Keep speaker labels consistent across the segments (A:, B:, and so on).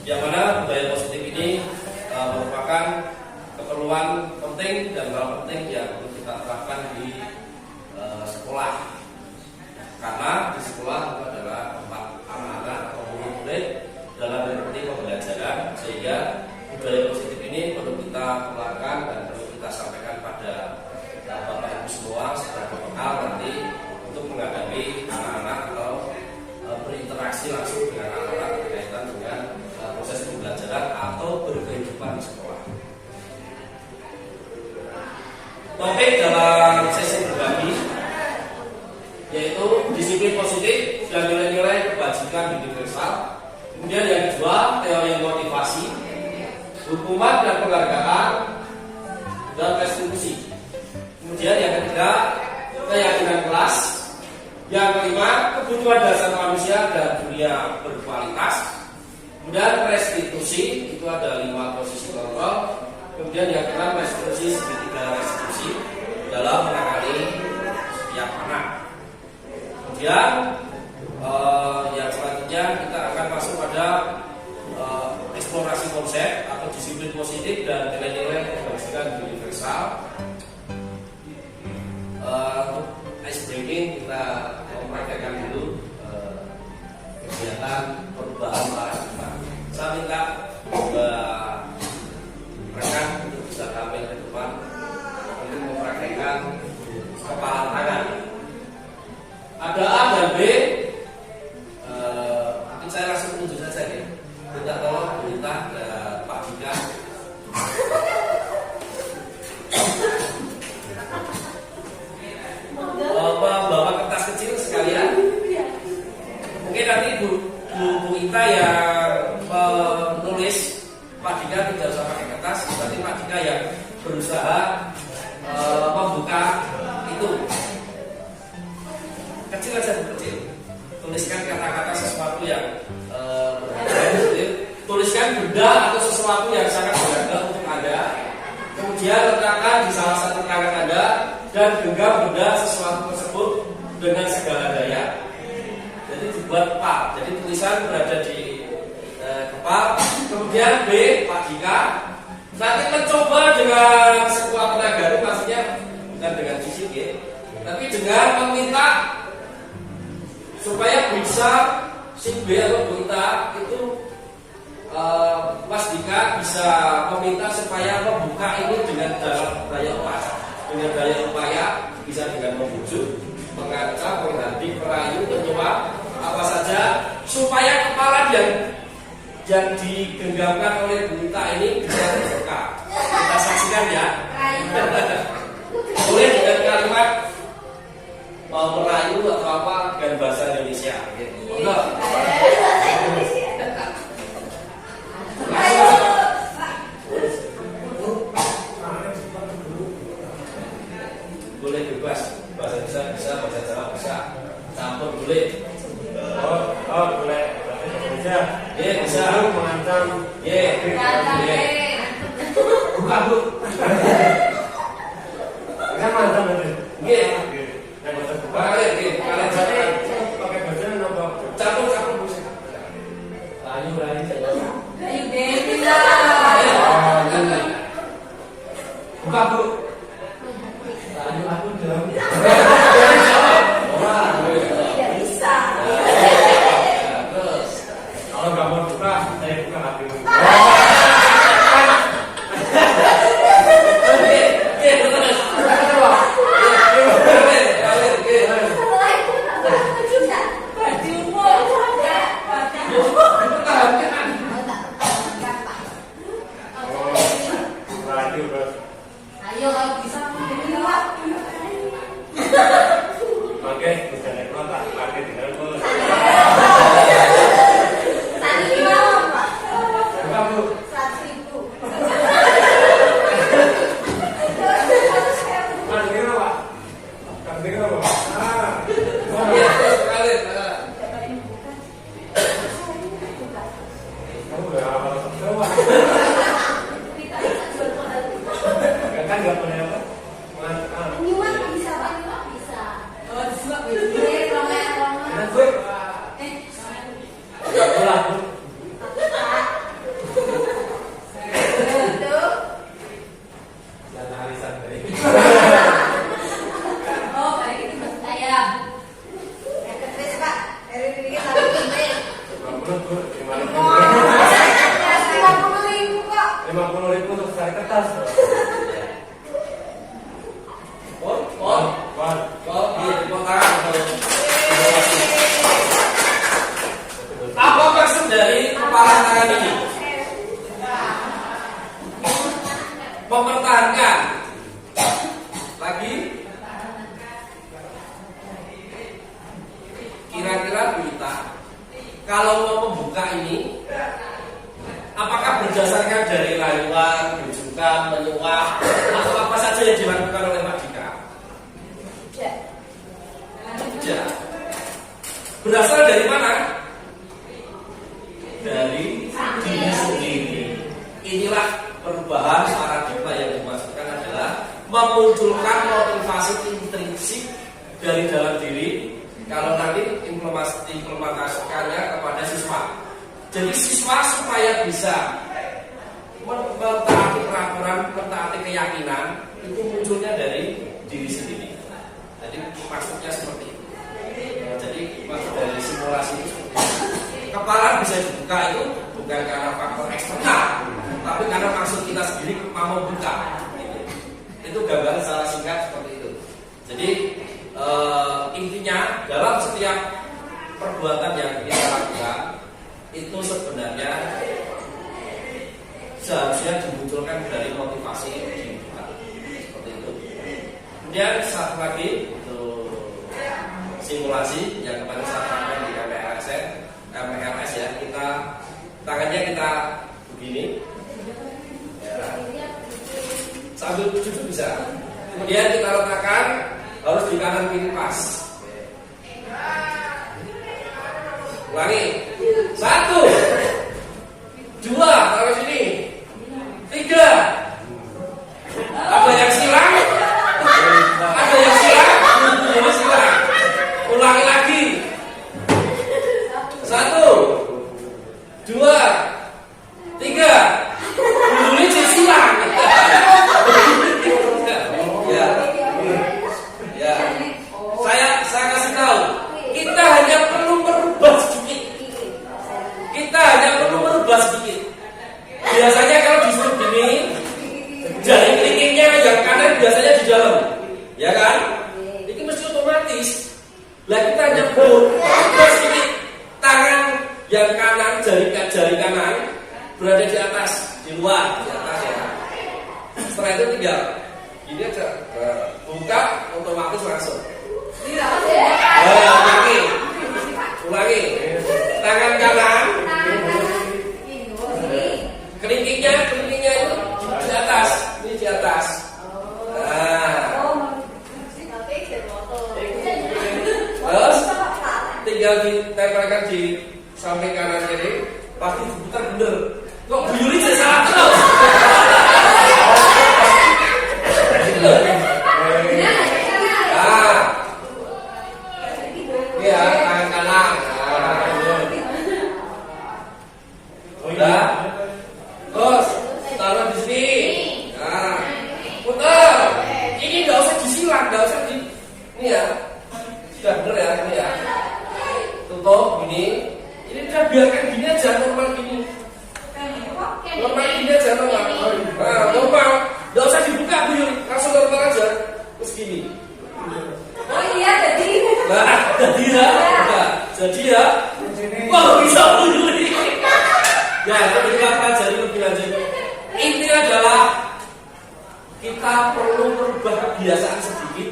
A: Yang mana budaya positif ini merupakan keperluan penting dan hal penting yang perlu kita terapkan di sekolah. Karena di sekolah itu adalah tempat anak-anak atau murid-murid dalam mengikuti pembelajaran, sehingga budaya positif ini perlu kita keluarkan dan perlu kita sampaikan pada Bapak Ibu semua secara bekal nanti untuk menghadapi anak-anak atau berinteraksi langsung dengan anak-anak berkaitan dengan proses pembelajaran atau berkehidupan di sekolah. Topik dalam sesi berbagi yaitu disiplin positif dan nilai-nilai kebajikan universal. Kemudian yang kedua, teori motivasi, hukuman dan penghargaan, dan restitusi. Kemudian yang ketiga, keyakinan kelas. Yang kelima, kebutuhan dasar manusia dan dunia berkualitas. Kemudian restitusi, itu ada 5 posisi kontrol. Kemudian yang keenam, restitusi segitiga restitusi dalam menangani setiap anak. Kemudian yang selanjutnya kita akan masuk pada eksplorasi konsep atau disiplin positif dan nilai-nilai kebajikan universal. Untuk ice breaking kita mempraktekkan dulu kegiatan perubahan paradigma. Saya minta rekan untuk bisa tampil ke depan untuk mempraktekkan kepalan tangan. Ada A dan B. Mungkin saya langsung tunjuk saja ya. Minta tolong berita Pak Dika. Bawa kertas kecil sekalian. Mungkin nanti Bu Ita yang menulis, Pak Dika tidak usah pakai kertas. Nanti Pak Dika yang berusaha membuka itu. Kecil aja, kecil. Tuliskan kata-kata sesuatu yang tuliskan benda atau sesuatu yang sangat berharga untuk Anda. Kemudian letakkan di salah satu tangan Anda dan genggam benda sesuatu tersebut dengan segala daya. Jadi dibuat kepal. Jadi tulisan berada di kepal. Kemudian B, Pak Dika nanti mencoba dengan sekuat tenaga. Itu maksudnya bukan dengan fisik ya, tapi dengan meminta supaya bisa si B atau Bu Ita itu Mas Dika bisa meminta supaya membuka ini dengan daya upaya, bisa dengan membujuk, mengancam, menghadik, merayu, menyuap, apa saja supaya kepala yang digenggamkan oleh Bu Ita ini bisa terbuka. Kita saksikan ya. Boleh dengan kalimat merayu atau apa dengan bahasa Indonesia. Enggak. Boleh bebas, bahasa Indonesia bisa, bahasa Jawa bisa, campur boleh. Boleh. Bisa. Ya bisa. Mengancam. Ya. Bukan Bu. Kan mantan betul. Iya. Yang betul bukan. Kalian pakai bahasa apa? Campur bisa. Layu. Layu Dewi lah. Buka Bu. Layu aku dong. Tidak bisa. Terus kalau nggak mau buka, saya buka hatimu. tangan untuk inovasi. Apa maksud dari kepala tangan ini? Mempertahankan. Lagi. Kira-kira kita kalau mau membuka ini, apakah berdasarkan dari rayuan, rujukan, menyuap, atau apa saja yang dilakukan oleh Pak Dika? Tidak. Berasal dari mana? Dari diri sendiri. Inilah perubahan paradigma yang dimaksudkan adalah memunculkan motivasi intrinsik dari dalam diri. Kalau nanti implementasikannya kepada siswa. Jadi siswa supaya bisa mentaati peraturan, mentaati keyakinan, itu munculnya dari diri sendiri. Jadi maksudnya seperti itu. Jadi maksud dari simulasi itu seperti itu. Kepala bisa dibuka itu bukan karena faktor eksternal, tapi karena maksud kita sendiri mau membuka. Itu gambaran secara singkat seperti itu. Jadi intinya dalam setiap perbuatan yang kita lakukan itu sebenarnya seharusnya dimunculkan dari motivasi kita. Seperti itu. Kemudian satu lagi itu simulasi yang kemarin saya lakukan di MLS ya, kita tangannya kita begini ya. Sambil duduk bisa. Kemudian kita letakkan harus di kanan kiri pas. Ulangi. 1, 2, taruh sini. 3. Ada yang silang? Ada yang silang? Ini silang. Ulangi lagi. 1, 2, 3. Dulu ini silang. Ya. Saya kasih tahu. Kita hanya perlu merubah sedikit. Kita hanya perlu merubah sedikit. Biasanya kalau disuruh gini, jari kelingkingnya yang kanan biasanya di dalam, ya kan? Ini mesti otomatis. Lah kita hanya perlu merubah sedikit. Tangan yang kanan, jari kanan berada di atas, di luar, di atas ya. Setelah itu tinggal ini aja, buka otomatis langsung. Ulangi. Tangan kanan, kelingkingnya itu di atas, ini di atas. Terus tinggal ditempelkan di samping kanan kiri, pasti diputar bener. Kok buyuri saya salah terus? Ya, tangan kanan. Udah. Terus taruh di sini. Nah, putar. Ini nggak usah disilang, nggak usah di. Ini ya, sudah bener ya ini ya. Tutup ini. Ini udah biarkan gini aja, normal gini. Normal gini aja, normal. Nah, normal. Nggak usah dibuka, Bu. Langsung normal aja. Terus gini.
B: Oh iya, jadi.
A: Nah, jadi ya. Wah, bisa buyuri. Ya, kita pelajari lebih lanjut. Intinya adalah kita perlu merubah kebiasaan sedikit,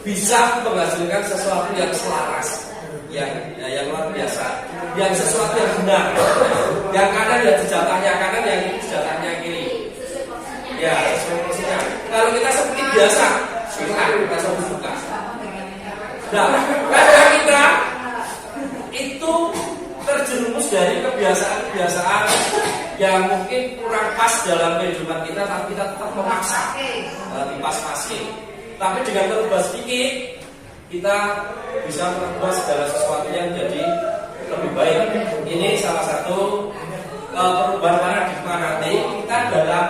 A: bisa menghasilkan sesuatu yang selaras, yang luar biasa, yang sesuatu yang benar. Yang kanan ya senjatanya kanan, yang ini senjatanya kiri. Ya, sesuai porsinya. Kalau kita seperti biasa, kita coba buka. Nah, kadang kita itu terjerumus dari kebiasaan-kebiasaan yang mungkin kurang pas dalam kehidupan kita, tapi kita tetap memaksa dipas-pasin. Tapi dengan merubah sedikit, kita bisa merubah segala sesuatu yang jadi lebih baik. Ini salah satu perubahan paradigma nanti kita dalam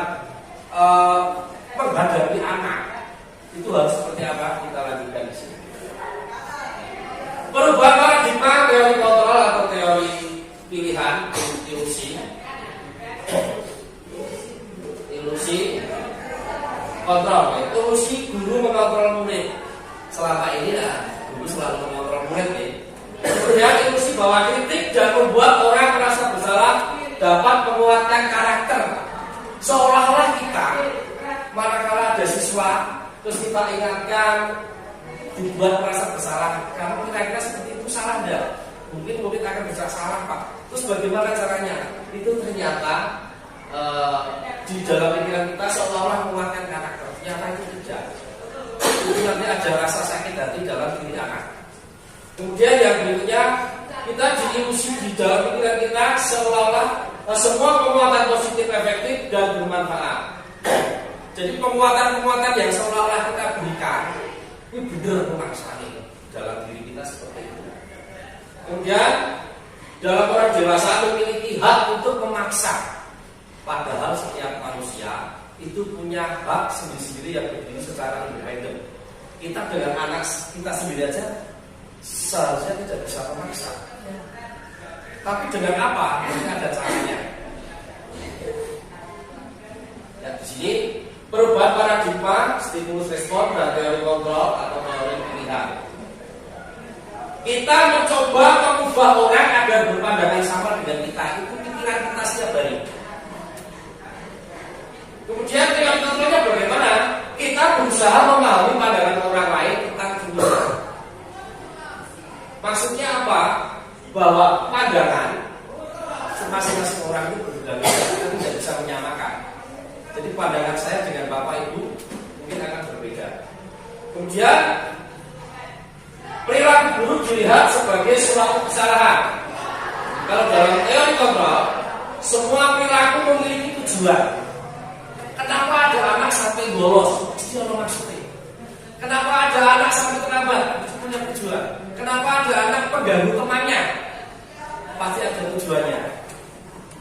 A: menghadapi anak. Itu harus seperti apa? Kita lanjutkan di sini. Perubahan paradigma teori kontrol atau teori pilihan, ilusi kontrol. Ilusi guru mengontrol murid. selama ini ya guru selalu mengontrol murid nih. Kemudian ilusi bahwa kritik dan membuat orang merasa bersalah dapat menguatkan karakter. Seolah-olah kita manakala ada siswa terus kita ingatkan dibuat merasa bersalah, kamu kira-kira seperti itu salah enggak? Mungkin murid akan bisa salah Pak. Terus bagaimana caranya? Itu ternyata di dalam pikiran kita seolah-olah menguatkan karakter. Ternyata itu tidak. Itu nanti ada rasa sakit hati dalam diri anak. Kemudian yang berikutnya, kita diilusi di dalam pikiran kita seolah-olah semua penguatan positif efektif dan bermanfaat. Jadi penguatan-penguatan yang seolah-olah kita berikan ini benar memaksa dalam diri kita seperti itu. Kemudian dalam orang dewasa memiliki hak untuk memaksa. Padahal setiap manusia itu punya hak sendiri-sendiri yang berdiri secara independen. Kita dengan anak kita sendiri aja seharusnya tidak bisa memaksa. Tapi dengan apa? Ini ada caranya. Ya, di sini perubahan paradigma, stimulus respon dan teori kontrol atau teori pilihan. Kita mencoba mengubah orang agar berpandangan sama dengan kita. Itu pikiran kita setiap hari. Kemudian teori kontrolnya bagaimana? Kita berusaha memahami pandangan orang lain tentang dunia. Maksudnya apa? Bahwa pandangan masing-masing orang itu berbeda-beda, kita tidak bisa menyamakan. Jadi pandangan saya dengan Bapak Ibu mungkin akan berbeda. Kemudian perilaku buruk dilihat sebagai suatu kesalahan. Kalau dalam teori kontrol, semua perilaku memiliki tujuan. Kenapa ada anak sampai bolos? Itu ada maksudnya. Kenapa ada anak sampai terlambat? Itu punya tujuan. Kenapa ada anak pengganggu temannya? Pasti ada tujuannya.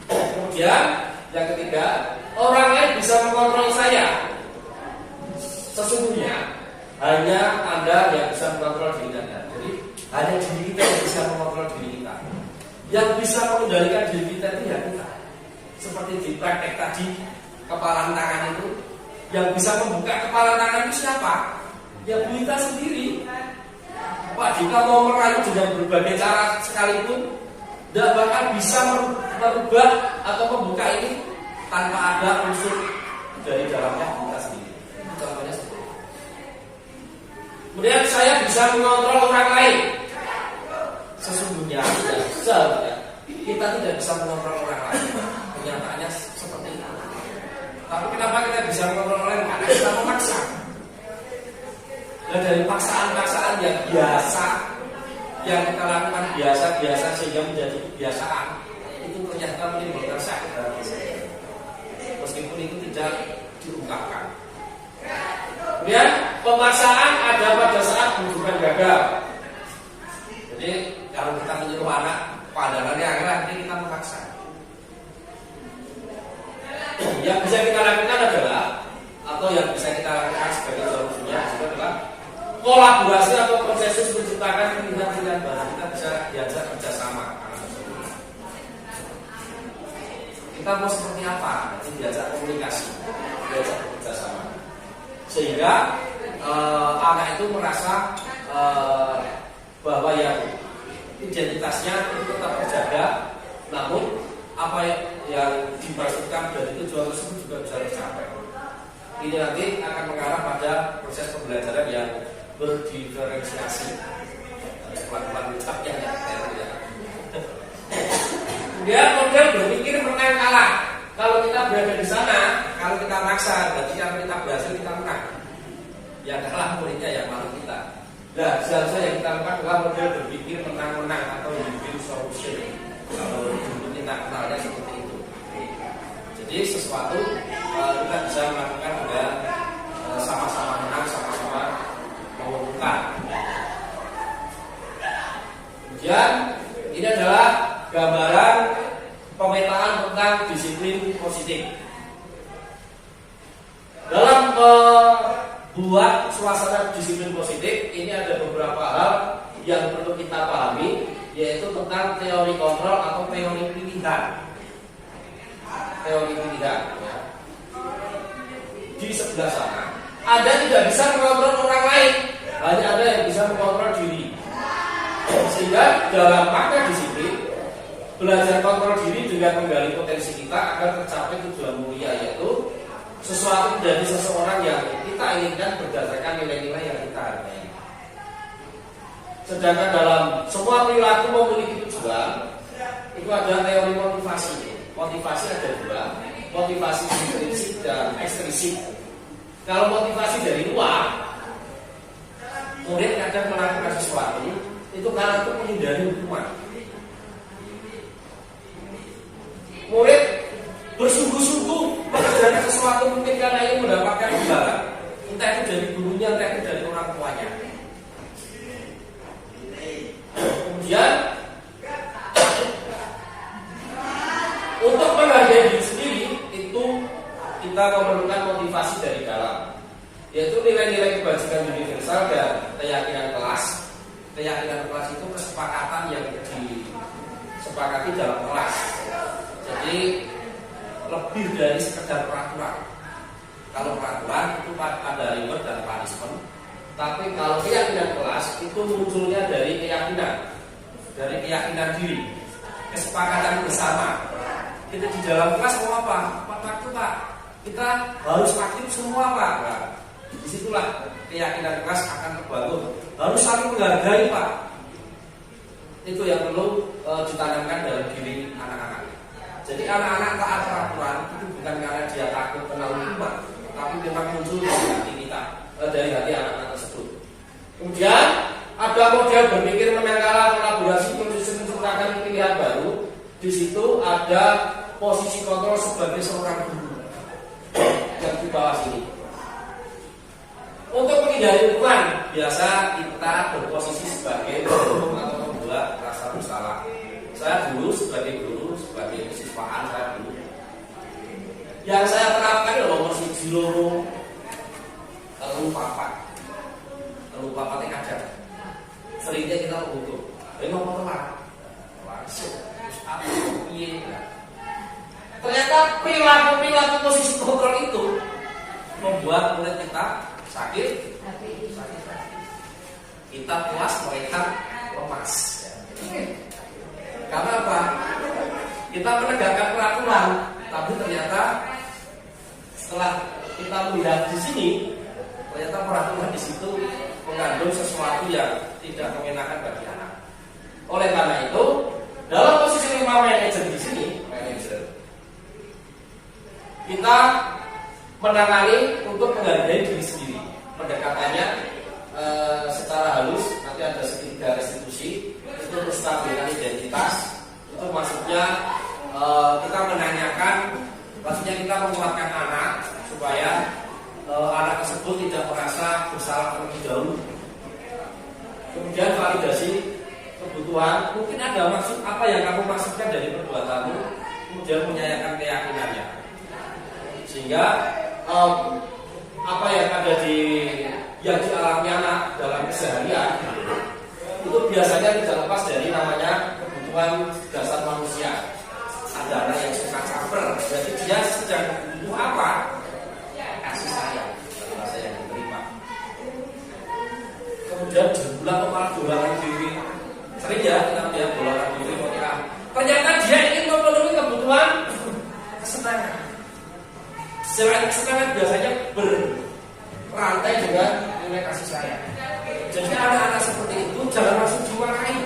A: Kemudian yang ketiga, orang lain bisa mengontrol saya. Sesungguhnya hanya Anda yang bisa mengontrol diri Anda. Jadi hanya diri kita yang bisa mengontrol diri kita. Yang bisa mengendalikan diri kita itu ya kita. Seperti di praktek tadi, kepalan tangan itu, yang bisa membuka kepalan tangan itu siapa? Ya kita sendiri. Pak, jika mau merayu dengan berbagai cara sekalipun, tidak bakal bisa merubah atau membuka ini tanpa ada unsur dari dalamnya kita sendiri. Itu contohnya seperti itu. Kemudian saya bisa mengontrol orang lain. Sesungguhnya kita tidak bisa mengontrol orang lain. Kenyataannya seperti itu. Tapi kenapa kita bisa mengontrol orang lain? Karena kita memaksa. Dan dari paksaan-paksaan yang biasa, yang kita lakukan biasa-biasa sehingga menjadi kebiasaan, itu ternyata menimbulkan sakit hati. Meskipun itu tidak diungkapkan. Kemudian pemaksaan ada pada saat hubungan gagal. Jadi kalau kita menyuruh anak pandangannya akhirnya nanti kita memaksa. Yang bisa kita lakukan adalah, atau yang bisa kita lakukan sebagai solusinya adalah kolaborasi atau konsensus menciptakan pilihan-pilihan baru. Kita bisa diajak kerjasama. Kita mau seperti apa? Nanti diajak komunikasi, diajak kerjasama. Sehingga anak itu merasa bahwa yang identitasnya itu tetap terjaga, namun apa yang dimaksudkan dari tujuan tersebut juga bisa tercapai. Ini nanti akan mengarah pada proses pembelajaran yang berdiferensiasi. Pelan-pelan ucapnya ya. Kemudian model berpikir menang kalah. Kalau kita berada di sana, kalau kita maksa, berarti kalau kita berhasil kita menang. Yang kalah muridnya ya malu kita. Nah, seharusnya yang kita lakukan adalah model berpikir menang-menang atau win-win solution. Kalau dulu kita kenalnya seperti itu. Jadi sesuatu kita bisa melakukan dengan sama-sama menang, sama-sama menguntungkan. Kemudian ini adalah gambaran pemetaan tentang disiplin positif. Dalam membuat suasana disiplin positif, ini ada beberapa hal yang perlu kita pahami, yaitu tentang teori kontrol atau teori pilihan. Teori pilihan ya. Di sebelah sana Anda tidak bisa mengontrol orang lain, hanya ada yang bisa mengontrol diri. Sehingga dalam makna disiplin, belajar kontrol diri dengan menggali potensi kita agar tercapai tujuan mulia, yaitu sesuatu menjadi seseorang yang kita inginkan berdasarkan nilai-nilai yang kita hargai. Sedangkan dalam semua perilaku memiliki tujuan, itu ada teori motivasi. Motivasi ada dua, motivasi intrinsik dan ekstrinsik. Kalau motivasi dari luar, murid kadang melakukan sesuatu itu karena untuk menghindari hukuman. Murid bersungguh-sungguh mengerjakan sesuatu mungkin karena ingin mendapatkan imbalan, entah itu dari gurunya, entah itu dari orang tuanya. Kemudian untuk menghargai diri sendiri itu kita memerlukan motivasi dari dalam, yaitu nilai-nilai kebajikan universal dan keyakinan kelas. Keyakinan kelas itu kesepakatan yang disepakati dalam kelas. Jadi lebih dari sekedar peraturan. Kalau peraturan itu ada reward dan punishment, tapi kalau keyakinan kelas itu munculnya dari keyakinan diri, kesepakatan bersama. Kita di dalam kelas mau apa? Waktu Pak, kita harus aktif semua Pak. Nah, disitulah keyakinan kelas akan terbangun. Harus saling menghargai Pak. Itu yang perlu ditanamkan dalam diri anak-anak. Jadi anak-anak taat peraturan itu bukan karena dia takut kena hukuman, tapi memang muncul dari hati kita, dari hati anak-anak tersebut. Kemudian ada model berpikir menangkala kolaborasi menciptakan pilihan baru. Di situ ada posisi kontrol sebagai seorang guru yang di bawah sini. Untuk menghindari hukuman, biasa kita berposisi sebagai penghukum atau pembuat rasa bersalah. Saya dulu sebagai guru, sebagai siswaan saya dulu. Yang saya terapkan adalah nomor 1 telu papat kajar. Seringnya kita menghukum. Ini nomor langsung. Ternyata perilaku posisi kontrol itu membuat murid kita sakit. Kita puas, mereka lemas. Karena apa? Kita menegakkan peraturan, tapi ternyata setelah kita melihat di sini, ternyata peraturan di situ mengandung sesuatu yang tidak mengenakan bagi anak. Oleh karena itu, dalam posisi 5 manajer di sini, kita menangani untuk menghargai diri sendiri. Pendekatannya secara halus, nanti ada segitiga restitusi. Itu menstabilkan identitas. Itu maksudnya kita menanyakan, maksudnya kita menguatkan anak supaya anak tersebut tidak merasa bersalah terlebih dahulu. Kemudian validasi kebutuhan, mungkin ada maksud apa yang kamu maksudkan dari perbuatanmu, kemudian menyayangkan keyakinannya, sehingga apa yang ada yang dialami anak dalam keseharian itu biasanya tidak lepas dari namanya kebutuhan dasar manusia. Ada anak yang suka caper, jadi dia sedang butuh apa? Kasih sayang, rasa yang diterima. Kemudian jumlah kepala dolangan diri, sering ya kita melihat dolangan diri, ternyata dia ingin memenuhi kebutuhan kesenangan. Selain kesenangan biasanya berantai dengan nilai kasih sayang. Jadi anak-anak seperti itu jangan langsung dimarahi.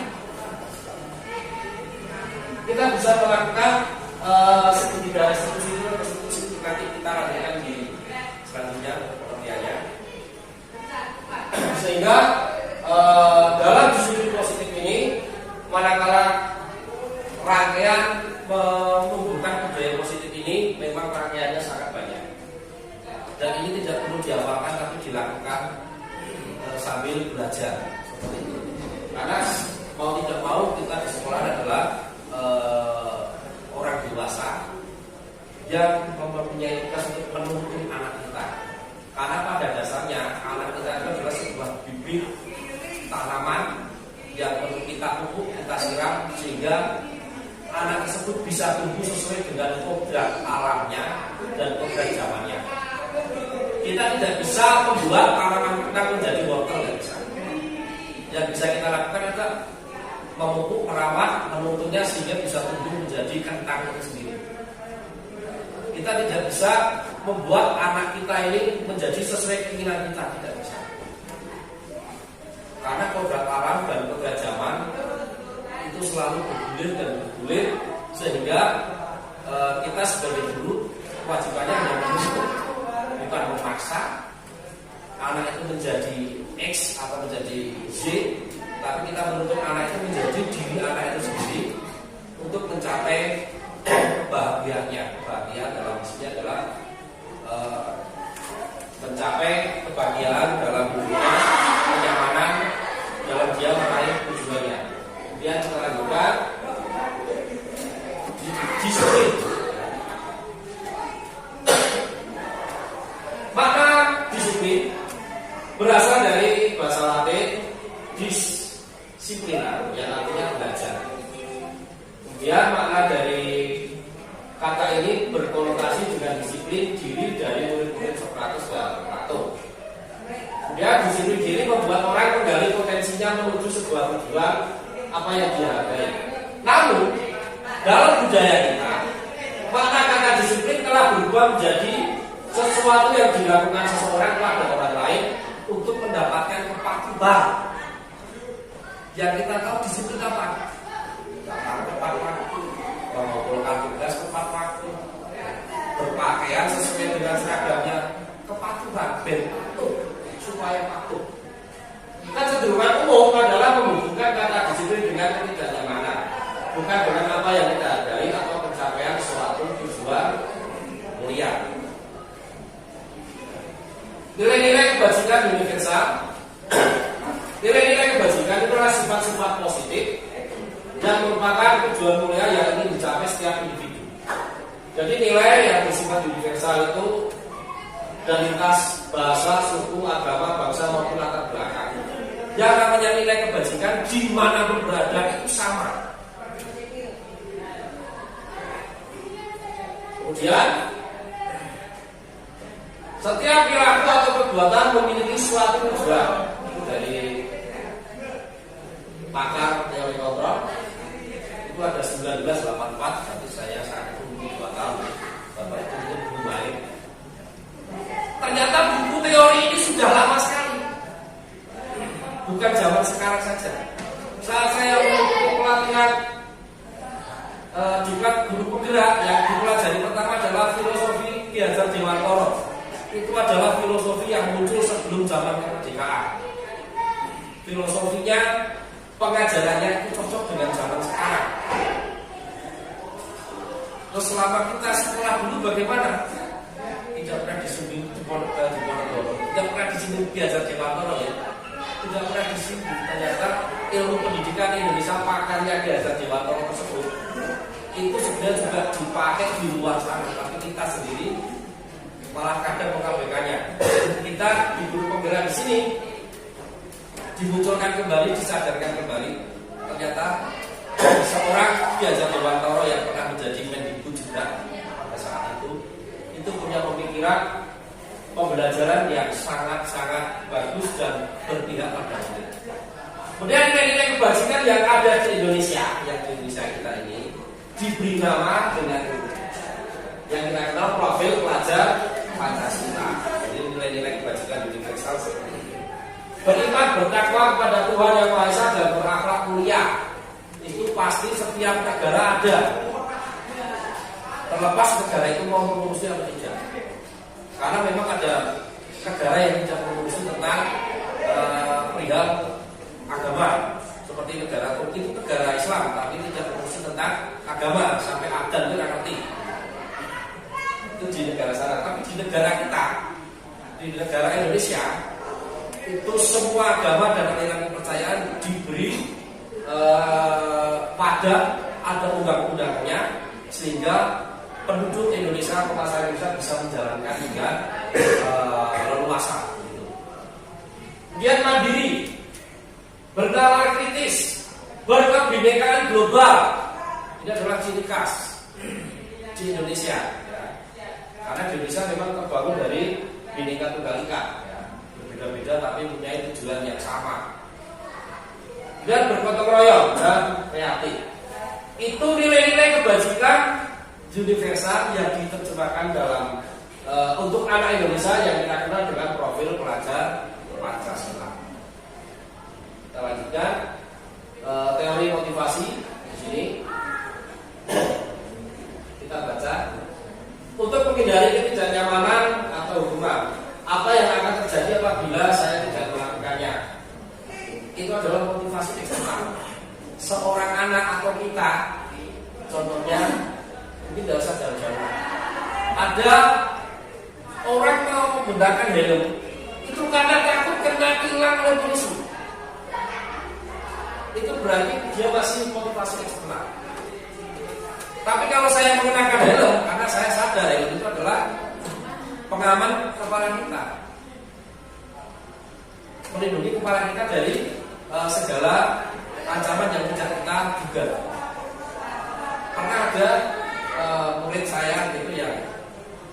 A: Kita bisa melakukan segitiga restitusi nanti kita lanjutkan di selanjutnya pengertiannya. Sehingga dalam disiplin positif ini, manakala rangkaian menumbuhkan budaya positif ini memang rangkaiannya sangat banyak. Dan ini tidak perlu dihafalkan tapi dilakukan sambil belajar seperti itu. Karena mau tidak mau kita di sekolah adalah orang dewasa yang mempunyai tugas untuk menuntun anak kita. Karena pada dasarnya anak kita itu adalah sebuah bibit tanaman yang perlu kita pupuk, kita siram sehingga anak tersebut bisa tumbuh sesuai dengan kodrat alamnya dan kodrat zamannya. Kita tidak bisa membuat tanaman kita menjadi wortel, tidak bisa. Yang bisa kita lakukan adalah memupuk, merawat, menuntunnya sehingga bisa tumbuh menjadi kentang itu sendiri. Kita tidak bisa membuat anak kita ini menjadi sesuai keinginan kita, tidak bisa. Karena kodrat alam dan kodrat zaman itu selalu bergulir dan bergulir, sehingga kita sebagai guru kewajibannya hanya menuntut, bukan memaksa anak itu menjadi X atau menjadi Z, tapi kita menuntut anak itu menjadi diri anak itu sendiri untuk mencapai kebahagiaannya. Bahagia dalam isinya adalah mencapai kebahagiaan dalam hidupnya, kenyamanan dalam dia meraih tujuannya. Kemudian kita lanjutkan disiplin. Maka disiplin berasal dari bahasa Latin disiplina, yang artinya belajar. Kemudian makna dari kata ini berkonotasi dengan disiplin diri dari murid-murid Sokrates dan Plato. Kemudian disiplin diri membuat orang menggali potensinya menuju sebuah tujuan apa yang dia hargai. Namun dalam budaya kita, makna kata disiplin telah berubah menjadi sesuatu yang dilakukan seseorang kepada orang lain untuk mendapatkan kepatuhan. Yang kita tahu disiplin apa? Tepat waktu, mengumpulkan tugas tepat waktu, berpakaian sesuai dengan seragamnya, kepatuhan, ben patuh, supaya patuh. Kecenderungan umum adalah menghubungkan kata disiplin dengan ketidaknyamanan, bukan dengan apa yang kita hargai atau pencapaian suatu tujuan mulia. Nilai-nilai kebajikan universal. Nilai-nilai kebajikan itu adalah sifat-sifat positif yang merupakan tujuan mulia yang ingin dicapai setiap individu. Jadi nilai yang bersifat universal itu dari lintas bahasa, suku, agama, bangsa maupun latar belakang. Yang namanya nilai kebajikan dimanapun berada itu sama. Kemudian setiap perilaku atau perbuatan memiliki suatu tujuan. Itu dari pakar teori kontrol. Itu ada 1984, berarti saya saat itu 2 tahun. Bapak itu untuk guru baik. Ternyata buku teori ini sudah lama sekali. Bukan zaman sekarang saja. Saat saya melakukan pelatihan di guru penggerak, yang dipelajari pertama adalah filosofi Ki Hajar Dewantara. Itu adalah filosofi yang muncul sebelum zaman kemerdekaan. Filosofinya, pengajarannya itu cocok dengan zaman sekarang. Terus selama kita sekolah dulu bagaimana? Tidak pernah disinggung di Ponorogo, tidak pernah disinggung Ki Hajar Dewantara ya. Tidak pernah disinggung. Ternyata ilmu pendidikan Indonesia pakarnya Ki Hajar Dewantara tersebut itu sebenarnya juga dipakai di luar sana, tapi kita sendiri malah kadang mengabaikannya. Kita di guru penggerak di sini dimunculkan kembali, disadarkan kembali. Ternyata seorang Ki Hajar Dewantara yang pernah menjadi Mendikbud juga pada saat itu punya pemikiran pembelajaran yang sangat-sangat bagus dan berpihak pada murid. Kemudian nilai-nilai kebajikan yang ada di Indonesia, kita ini diberi nama dengan yang kita kenal profil pelajar Pancasila. Jadi nilai-nilai kebajikan universal seperti ini. Beriman, bertakwa kepada Tuhan Yang Maha Esa dan berakhlak mulia. Itu pasti setiap negara ada. Terlepas negara itu mau mengurusi atau tidak. Karena memang ada negara yang tidak mengurusi tentang perihal agama. Seperti negara Turki itu negara Islam, tapi tidak mengurusi tentang agama sampai adan itu nggak ngerti. Itu di negara sana. Tapi di negara kita, di negara Indonesia, itu semua agama dan aliran kepercayaan diberi pada ada undang-undangnya, sehingga penduduk Indonesia, masyarakat Indonesia bisa menjalankan dengan leluasa. Kemudian mandiri, bernalar kritis, berkebinekaan global. Ini adalah ciri khas di Indonesia. Ya. Karena di Indonesia memang terbangun dari Bhinneka Tunggal Ika. Ya. Berbeda-beda tapi mempunyai tujuan yang sama. dan bergotong royong dan kreatif. Itu nilai-nilai kebajikan universal yang diterjemahkan dalam untuk anak Indonesia yang kita kenal dengan profil pelajar Pancasila. Kita lanjutkan teori motivasi di sini. Kita baca. Untuk menghindari ketidaknyamanan atau hukuman, apa yang akan terjadi apabila saya tidak melakukannya? Itu adalah motivasi eksternal. Seorang anak atau kita, contohnya, mungkin tidak usah jauh-jauh. Ada orang mau menggunakan helm, itu karena takut kena tilang oleh polisi. Itu berarti dia masih motivasi eksternal. Tapi kalau saya menggunakan helm, karena saya sadar helm itu adalah pengaman kepala kita, melindungi kepala kita dari segala ancaman yang tidak kita duga. Pernah ada murid saya gitu ya,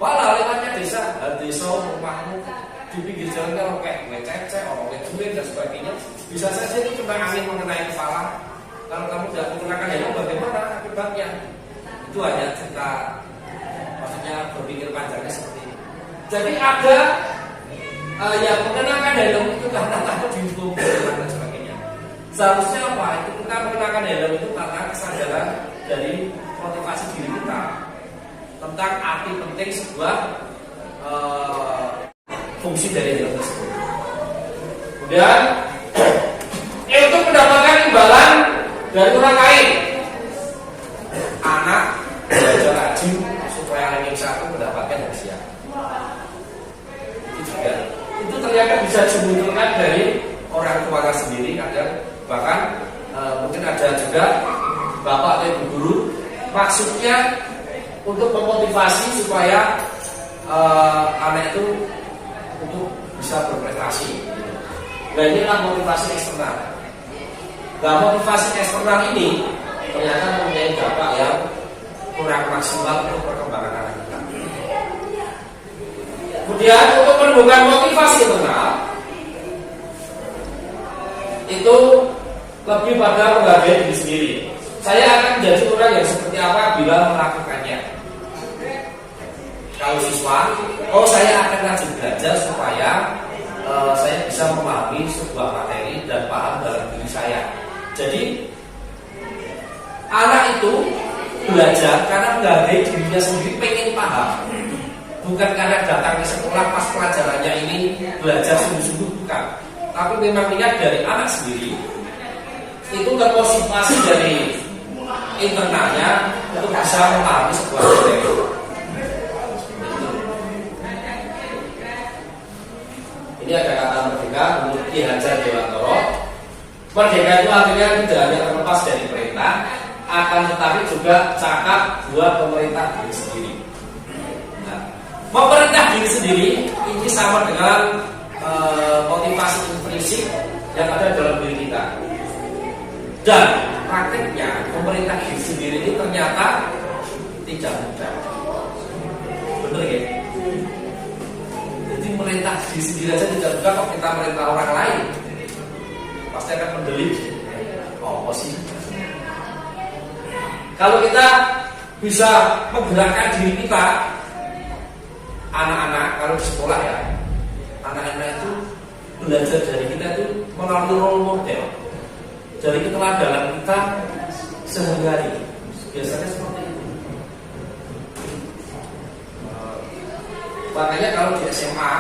A: walau lewatnya desa rumahmu di pinggir jalan kalau kayak ngecek, orang duit dan sebagainya, bisa saja itu cuma angin mengenai kepala. Kalau kamu tidak menggunakan helm, bagaimana akibatnya? Itu hanya cerita, maksudnya berpikir panjangnya seperti ini. Jadi ada yang mengenakan helm itu karena takut dihukum dan sebagainya. Seharusnya apa? Itu kita mengenakan helm itu karena kesadaran dari motivasi diri kita tentang arti penting sebuah fungsi dari helm tersebut. Kemudian untuk mendapatkan imbalan dari orang lain, anak belajar rajin supaya ranking 1 mendapatkan hadiah. Itu juga, itu ternyata bisa dimunculkan dari orang tuanya sendiri, kadang bahkan mungkin ada juga bapak atau ibu guru, maksudnya untuk memotivasi supaya anak itu untuk bisa berprestasi. Nah, inilah motivasi eksternal. Nah, motivasi eksternal ini ternyata mempunyai dampak yang kurang maksimal untuk perkembangan anak kita. Kemudian untuk menumbuhkan motivasi internal itu lebih pada menghargai diri sendiri. Saya akan menjadi orang yang seperti apa bila melakukannya. Kalau siswa, saya akan rajin belajar supaya saya bisa memahami sebuah materi dan paham dalam diri saya. Jadi anak itu belajar karena menghargai dirinya sendiri, pengen paham, bukan karena datang ke sekolah pas pelajarannya ini belajar sungguh-sungguh, bukan. Tapi memang niat dari anak sendiri itu termotivasi dari internalnya untuk bisa memahami sebuah materi. Ini ada kata merdeka menurut Ki Hajar Dewantoro. Merdeka itu artinya tidak hanya terlepas dari perintah, akan tetapi juga cakap buat pemerintah diri sendiri. Nah, memerintah diri sendiri ini sama dengan motivasi intrinsik yang ada dalam diri kita. Dan prakteknya pemerintah diri sendiri ini ternyata tidak mudah. Benar ya? Jadi merintah diri sendiri aja tidak mudah, kalau kita merintah orang lain pasti akan mendelik. Apa sih? Kalau kita bisa menggerakkan diri kita, anak-anak kalau di sekolah ya, anak-anak itu belajar dari kita itu melalui role model, dari keteladanan kita sehari-hari. Biasanya seperti itu. Makanya kalau di SMA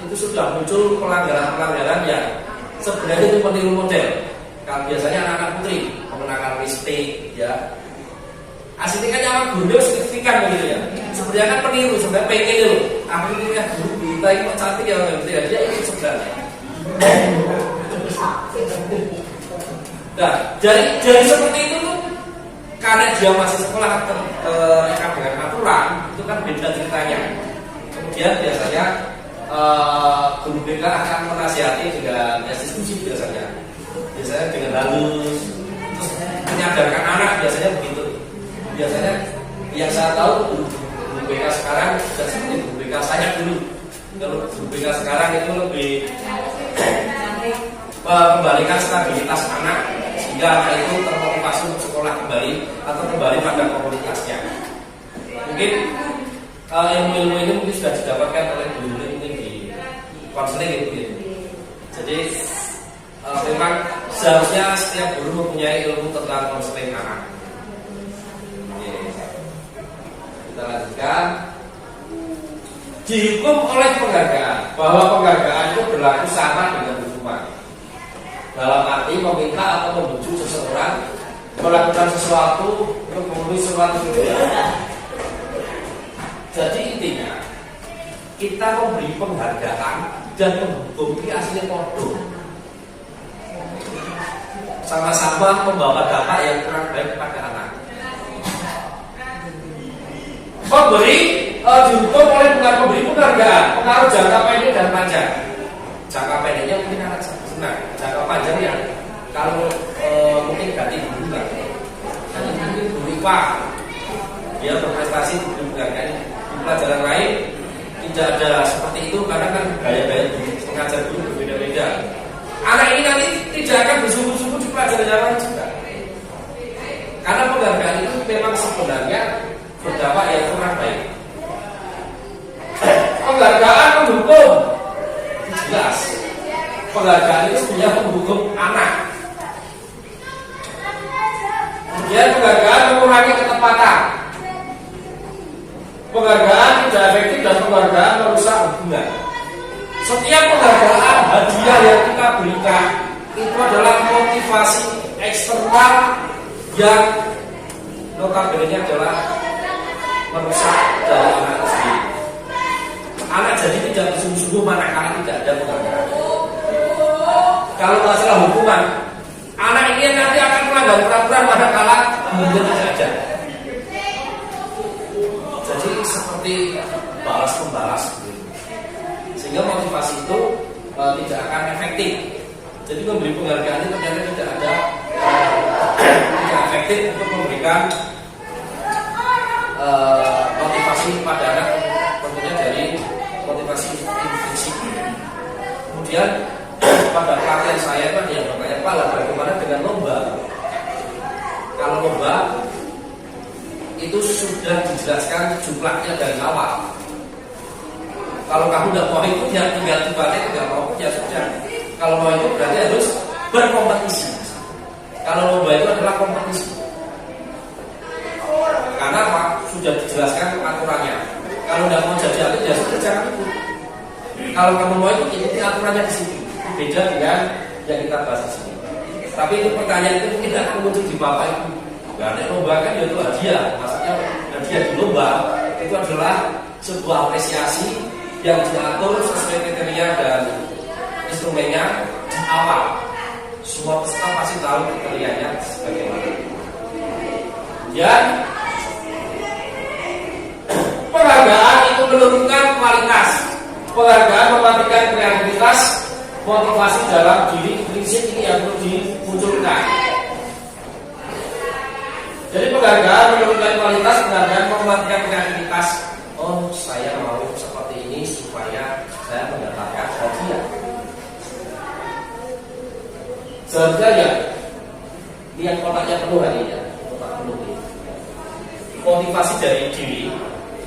A: itu sudah muncul pelanggaran-pelanggaran yang sebenarnya itu meniru model. Kalau biasanya anak-anak putri menggunakan lipstick, ya. Aslinya kan yang gundul signifikan begitu ya. Sebenarnya kan peniru, sebenarnya pengen itu. Aku ini kan guru kita ini kok cantik ya, dia ini sebenarnya. Nah, jadi seperti itu tuh, karena dia masih sekolah terikat dengan aturan, itu kan beda ceritanya. Kemudian biasanya guru BK akan menasihati dengan diskusi biasanya dengan halus, terus menyadarkan anak, biasanya begitu. Biasanya yang saya tahu guru BK sekarang sudah seperti guru BK saya dulu. Kalau guru BK sekarang itu lebih mengembalikan stabilitas anak sehingga anak itu termotivasi untuk sekolah kembali atau kembali pada komunitasnya. Mungkin ilmu-ilmu ini mungkin sudah didapatkan oleh guru mungkin di konseling gitu. Jadi memang seharusnya setiap guru mempunyai ilmu tentang konseling anak. Oke. Kita lanjutkan. Dihukum oleh penghargaan, bahwa penghargaan itu berlaku sama dengan hukuman. Dalam arti meminta atau membujuk seseorang melakukan sesuatu untuk memenuhi suatu tujuan. Jadi intinya kita memberi penghargaan dan menghukum ini aslinya kodoh. Sama-sama membawa dampak yang kurang baik kepada anak. Pemberi dihukum oleh bukan pemberi penghargaan, pengaruh jangka pendek dan panjang. Jangka pendeknya mungkin anak senang, jangka panjangnya kalau mungkin ganti guru kan, mungkin guru IPA dia berprestasi di penghargaan di pelajaran lain tidak ada seperti itu karena kan gaya-gaya mengajar guru berbeda-beda. Anak ini nanti tidak akan bersungguh-sungguh di pelajaran yang lain juga, karena penghargaan itu memang sebenarnya berdampak yang kurang baik. Penghargaan menghukum jelas. Penghargaan itu sebenarnya menghukum anak. Kemudian penghargaan mengurangi ketepatan. Penghargaan tidak efektif dan penghargaan merusak hubungan. Setiap penghargaan hadiah yang kita berikan itu adalah motivasi eksternal yang notabene adalah merusak dari anak sendiri. Anak jadi tidak bersungguh-sungguh manakala tidak ada penghargaan. Kalau masalah hukuman, anak ini nanti akan melanggar peraturan manakala mungkin tidak ada. Jadi seperti balas-membalas gitu. Sehingga motivasi itu tidak akan efektif. Jadi memberi penghargaan itu ternyata tidak ada tidak efektif untuk memberikan motivasi pada anak, tentunya dari motivasi intrinsik. Kemudian pada pelatihan saya kan yang bertanya, Pak, bagaimana dengan lomba? Kalau lomba itu sudah dijelaskan jumlahnya dari awal. Kalau kamu tidak mau ikut, ya tinggal dibaca, tidak mau ya sudah. Kalau mau ikut berarti harus berkompetisi. Kalau lomba itu adalah kompetisi. Karena apa? Sudah dijelaskan aturannya. Kalau tidak mau jadi atlet ya sudah jangan ikut. Kalau kamu mau ikut, ikuti aturannya di sini. Beda dengan yang kita bahas di sini. Tapi itu pertanyaan itu mungkin akan muncul di bapak ibu. Karena lomba kan itu hadiah. Maksudnya hadiah di lomba itu adalah sebuah apresiasi yang diatur sesuai kriteria dan instrumennya di awal. Semua peserta pasti tahu kriterianya sebagaimana. Dan penghargaan itu menurunkan kualitas. Penghargaan mematikan kreativitas, motivasi dalam diri. Prinsip ini yang perlu dimunculkan. Jadi penghargaan menurunkan kualitas, penghargaan mematikan kreativitas. Oh, saya mau seperti ini supaya saya mendapatkan hadiah. Seharusnya ya, lihat kotaknya penuh hari ini, kotak penuh ini. Motivasi dari diri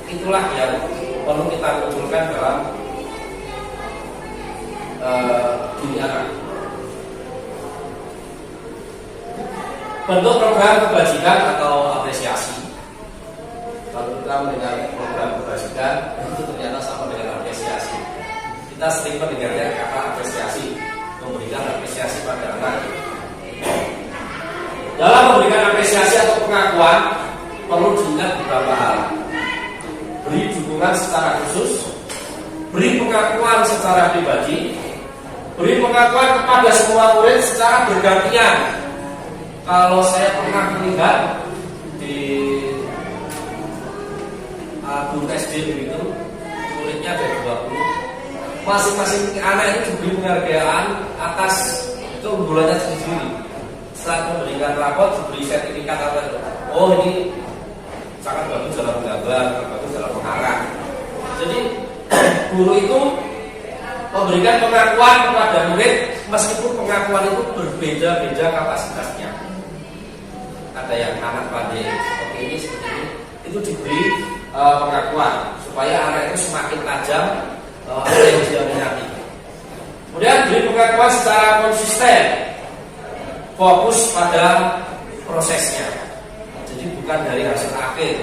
A: itulah yang perlu kita munculkan dalam diri anak. Bentuk program kebajikan atau apresiasi. Kalau kita mendengar program kebajikan itu ternyata sama dengan apresiasi. Kita sering mendengarnya kata apresiasi, memberikan apresiasi pada anak. Dalam memberikan apresiasi atau pengakuan perlu diingat beberapa hal. Beri dukungan secara khusus, beri pengakuan secara pribadi, beri pengakuan kepada semua murid secara bergantian. Kalau saya pernah melihat di guru SD begitu, muridnya ada 20, masing-masing anak itu diberi penghargaan atas keunggulannya sendiri. Saat memberikan rapot diberi sertifikat apa itu? Oh, ini sangat bagus dalam menggambar, sangat bagus dalam mengarang. Jadi guru itu memberikan pengakuan kepada murid meskipun pengakuan itu berbeda-beda kapasitasnya. Ada yang anak pandai seperti ini, itu diberi pengakuan supaya anak itu semakin tajam apa yang dia minati. Kemudian beri pengakuan secara konsisten, fokus pada prosesnya. Jadi bukan dari hasil akhir.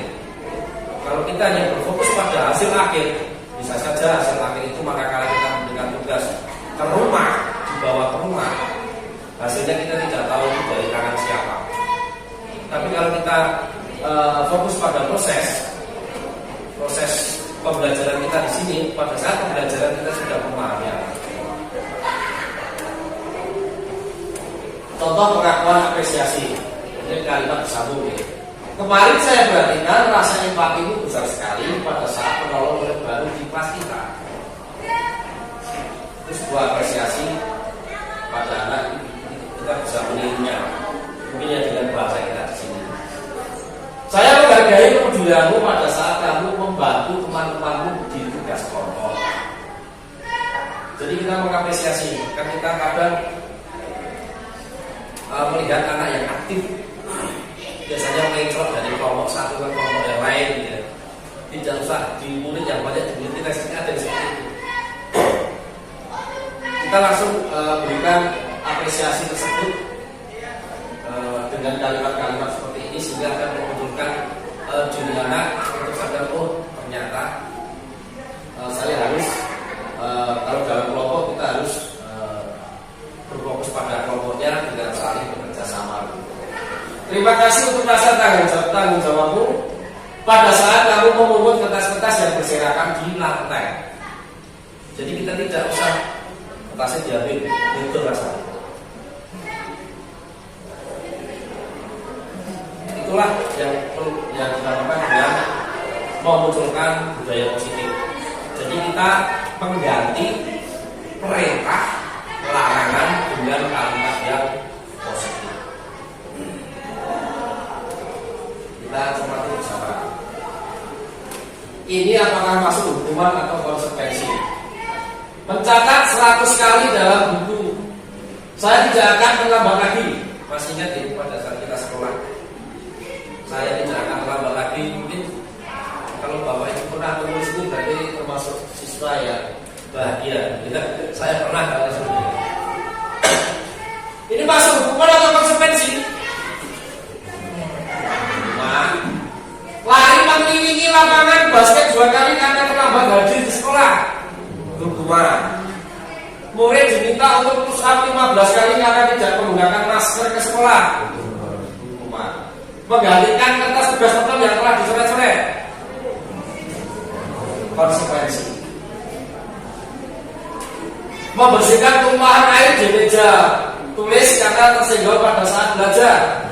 A: Kalau kita hanya berfokus pada hasil akhir, bisa saja hasil akhir itu manakala kita memberikan tugas ke rumah, dibawa ke rumah, hasilnya kita tidak tahu itu dari tangan siapa. Tapi kalau kita fokus pada proses pembelajaran kita di sini, pada saat pembelajaran kita sudah memahami. Contoh pengakuan apresiasi, ini kalimat bersambung ya. Kemarin saya perhatikan rasa empati itu besar sekali pada saat menolong murid baru di kelas kita. Itu sebuah apresiasi pada anak, kita bisa menirunya. Mungkin ya dengan bahasa kita di sini. Saya menghargai kepedulianmu pada saat kamu membantu teman-temanmu di tugas kelompok. Jadi kita mengapresiasi, kan kita kadang melihat anak yang aktif, biasanya mencrot dari kelompok satu ke kelompok yang lain, ya. Tidak usah di murid yang banyak, di murid kita sini ada seperti itu. Kita langsung berikan apresiasi tersebut dengan kalimat-kalimat seperti ini sehingga akan memunculkan diri anak untuk sadar, oh ternyata saya harus kalau dalam kelompok kita harus berfokus pada kelompoknya dengan saling bekerja sama. Terima kasih untuk rasa tanggung jawabmu pada saat kamu memungut kertas-kertas yang berserakan di lantai. Jadi kita tidak usah kertasnya diambil, itu rasanya. Itulah yang dinamakan dengan memunculkan budaya positif. Jadi kita mengganti perintah larangan dengan kalimat yang positif. Kita cermati bersama. Ini apakah masuk hukuman atau konsekuensi? Mencatat 100 kali dalam buku. Saya tidak akan menambah lagi. Masih ingat ya pada saat kita sekolah? Saya tidak akan menambah lagi. Mungkin kalau Bapak Ibu pernah menulis itu berarti termasuk siswa ya bahagia. Saya pernah kali sebelumnya. Ini masuk hukuman atau konsekuensi? Nah, lari mengelilingi lapangan basket 2 kali karena terlambat hadir di sekolah, hukuman. Murid diminta untuk push up 15 kali karena tidak menggunakan masker ke sekolah, hukuman. Menggantikan kertas tugas teman yang telah dicoret-coret, konsekuensi. Membersihkan tumpahan air di meja tulis karena tersenggol pada saat belajar,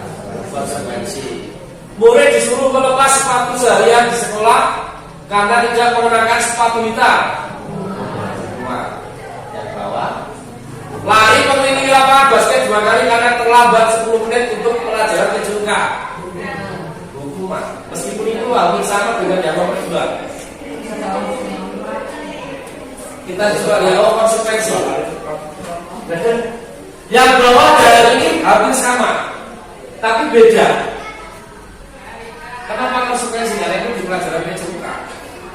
A: konsekuensi. Murid disuruh melepas sepatu seharian di sekolah karena tidak menggunakan sepatu hitam, yang bawah. Lari mengelilingi lapangan basket 2 kali karena terlambat 10 menit untuk pelajaran PJK, hukuman. Meskipun itu hampir sama dengan yang nomor 2. Kita juga lihat konsekuensi. Yang bawah dari ini hampir sama, tapi beda. Kenapa konsekuensi? Karena itu di pelajaran PJK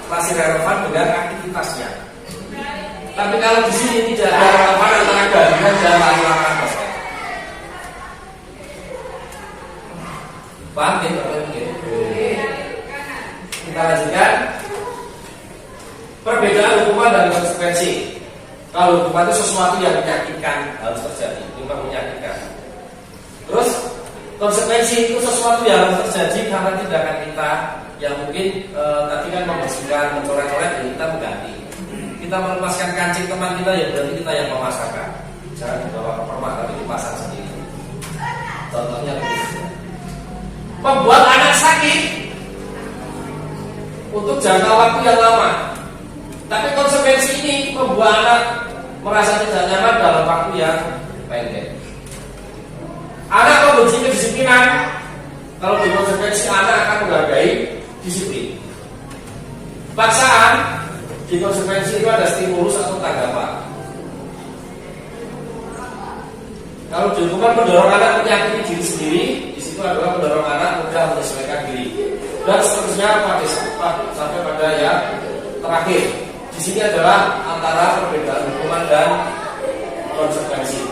A: masih relevan dengan aktivitasnya. Tapi kalau di sini tidak ada relevan antara gabungan dan lapangan basket. Paham ya? Kita lanjutkan. Perbedaan hukuman dan konsekuensi. Kalau hukuman itu sesuatu yang menyakitkan, harus terjadi, memang menyakitkan. Terus konsekuensi itu sesuatu yang harus terjadi karena tindakan kita yang mungkin tadi kan membersihkan, mencoret-coret, ya kita mengganti. Kita melepaskan kancing teman kita, ya berarti kita yang memasakkan. Jangan dibawa ke permak, tapi dipasang sendiri. Contohnya begitu. Membuat anak sakit untuk jangka waktu yang lama. Tapi konsekuensi ini membuat anak merasa tidak nyaman dalam waktu yang pendek. Anak membenci kedisiplinan. Kalau dikonsekuensi anak akan menghargai disiplin. Paksaan dikonsekuensi itu ada stimulus atau tanggapan. Kalau di hukuman mendorong anak menyakiti diri sendiri, di situ adalah mendorong anak mudah menyesuaikan diri. Dan seterusnya sampai pada yang terakhir. Di sini adalah antara perbedaan hukuman dan konsekuensi.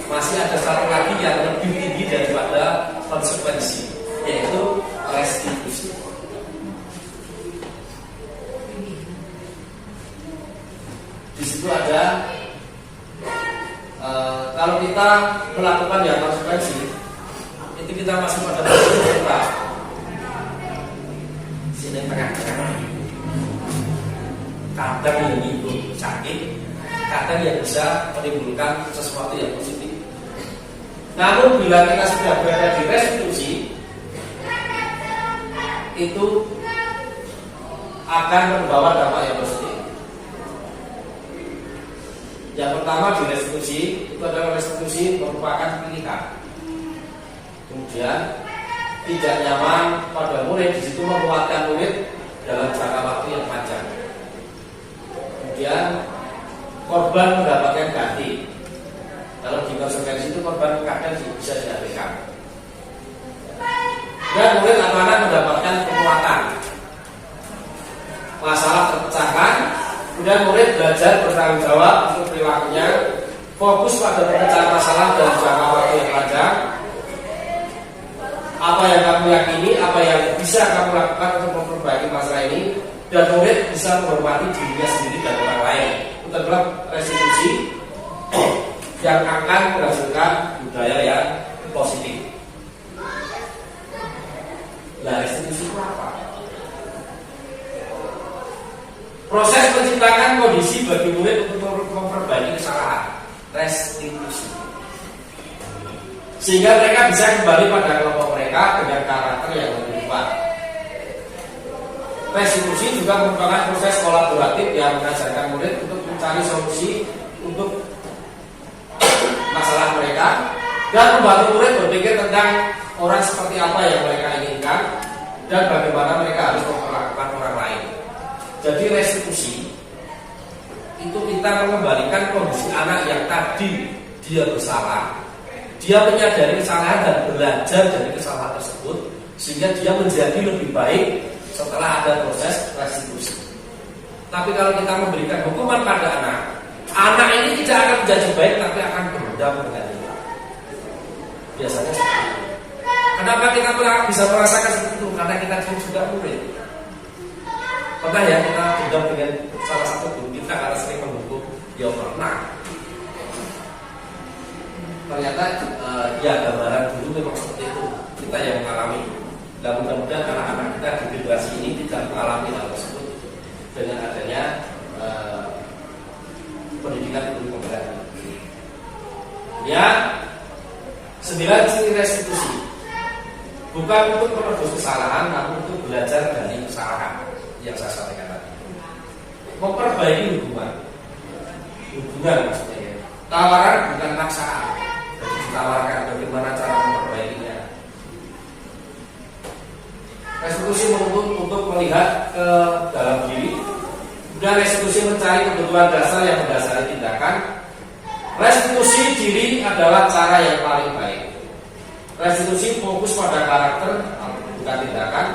A: Masih ada satu lagi yang lebih tinggi daripada konsekuensi, yaitu restitusi. Di situ ada kalau kita melakukan yang konsekuensi, itu kita masih pada posisi kita sini tengah-tengah. Kadang yang itu sakit, kadang yang bisa menimbulkan sesuatu yang positif. Namun bila kita sudah berada di restitusi, itu akan membawa dampak yang positif. Yang pertama di restitusi itu adalah restitusi merupakan pilihan. Kemudian tidak nyaman pada murid, di situ menguatkan murid dalam jangka waktu yang panjang. Kemudian korban mendapatkan ganti. Kalau di konsekuensi itu korban kadang bisa diabaikan. Dan murid atau anak mendapatkan penguatan. Masalah terpecahkan. Kemudian murid belajar bertanggung jawab untuk perilakunya, fokus pada pemecahan masalah dalam jangka waktu yang panjang. Apa yang kamu yakini, apa yang bisa kamu lakukan untuk memperbaiki masalah ini, dan murid bisa menghormati dirinya sendiri dan orang lain. Itu adalah restitusi yang akan menghasilkan budaya yang positif. Nah, restitusi itu apa? Proses menciptakan kondisi bagi murid untuk memperbaiki kesalahan, restitusi, sehingga mereka bisa kembali pada kelompok mereka dengan karakter yang lebih kuat. Restitusi juga merupakan proses kolaboratif yang mengajarkan murid untuk mencari solusi untuk masalah mereka dan membantu murid berpikir tentang orang seperti apa yang mereka inginkan dan bagaimana mereka harus memperlakukan orang lain. Jadi restitusi itu kita mengembalikan kondisi anak yang tadi dia bersalah, dia menyadari kesalahan dan belajar dari kesalahan tersebut, sehingga dia menjadi lebih baik setelah ada proses restitusi. Tapi kalau kita memberikan hukuman pada anak ini tidak akan menjadi baik, tapi akan berdendam dengan kita. Biasanya seperti itu. Kenapa kita bisa merasakan seperti itu? Karena kita juga murid. Pernah ya kita dendam dengan salah satu guru kita karena sering menghukum? Ya pernah. Ternyata ya gambaran dulu memang seperti itu, kita yang mengalami. Dan mudah-mudahan anak-anak kita di generasi ini tidak mengalami hal tersebut dengan adanya pendidikan guru pembelajaran. Ya, 9 ciri restitusi. Bukan untuk menebus kesalahan, namun untuk belajar dari kesalahan yang saya sampaikan tadi. Memperbaiki hubungan maksudnya ya. Tawaran bukan paksaan. Jadi ditawarkan bagaimana cara memperbaikinya. Restitusi menuntut untuk melihat ke dalam diri. Kemudian restitusi mencari kebutuhan dasar yang mendasari tindakan. Restitusi diri adalah cara yang paling baik. Restitusi fokus pada karakter, bukan tindakan.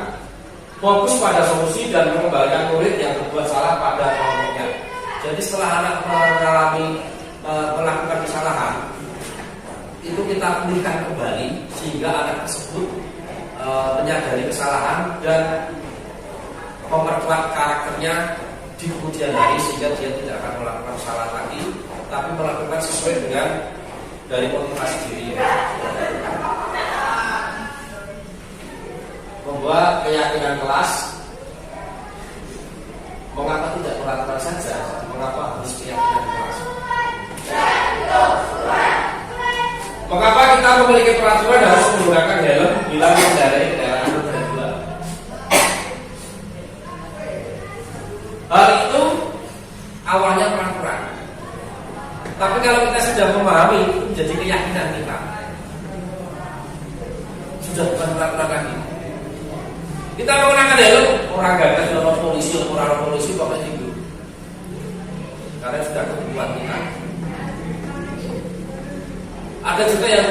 A: Fokus pada solusi dan mengembalikan murid yang berbuat salah pada kelompoknya. Jadi setelah anak melakukan kesalahan, itu kita pulihkan kembali sehingga anak tersebut menyadari kesalahan dan memperkuat karakternya di kemudian hari sehingga dia tidak akan melakukan salah lagi, tapi melakukan sesuai dengan dari motivasi dirinya. Membuat keyakinan kelas. Mengapa tidak peraturan saja? Mengapa harus keyakinan kelas? Mengapa kita memiliki peraturan harus menggunakan helm bila mengendarai kendaraan roda 2? Hal itu awalnya peraturan. Tapi kalau kita sudah memahami, itu menjadi keyakinan kita. Sudah bukan peraturan lagi. Kita menggunakan helm, orang gagah orang polisi, pokoknya itu. Karena sudah kebutuhan kita. Ada juga yang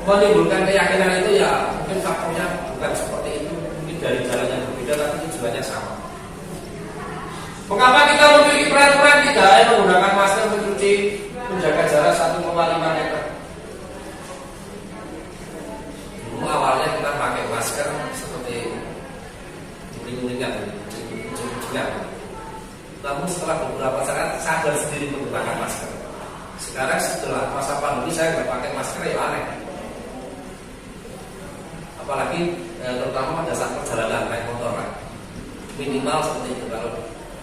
A: menimbulkan keyakinan itu ya mungkin faktornya bukan seperti itu, mungkin dari jalan yang berbeda tapi tujuannya sama. Mengapa kita memiliki peraturan 3M menggunakan masker, mencuci, menjaga jarak 1,5 meter? Dulu awalnya kita pakai masker seperti uring-uringan, namun setelah beberapa saat sadar sendiri menggunakan masker. Sekarang setelah masa pandemi saya nggak pakai masker ya aneh. Apalagi terutama pada saat perjalanan naik motor kan. Minimal seperti itu.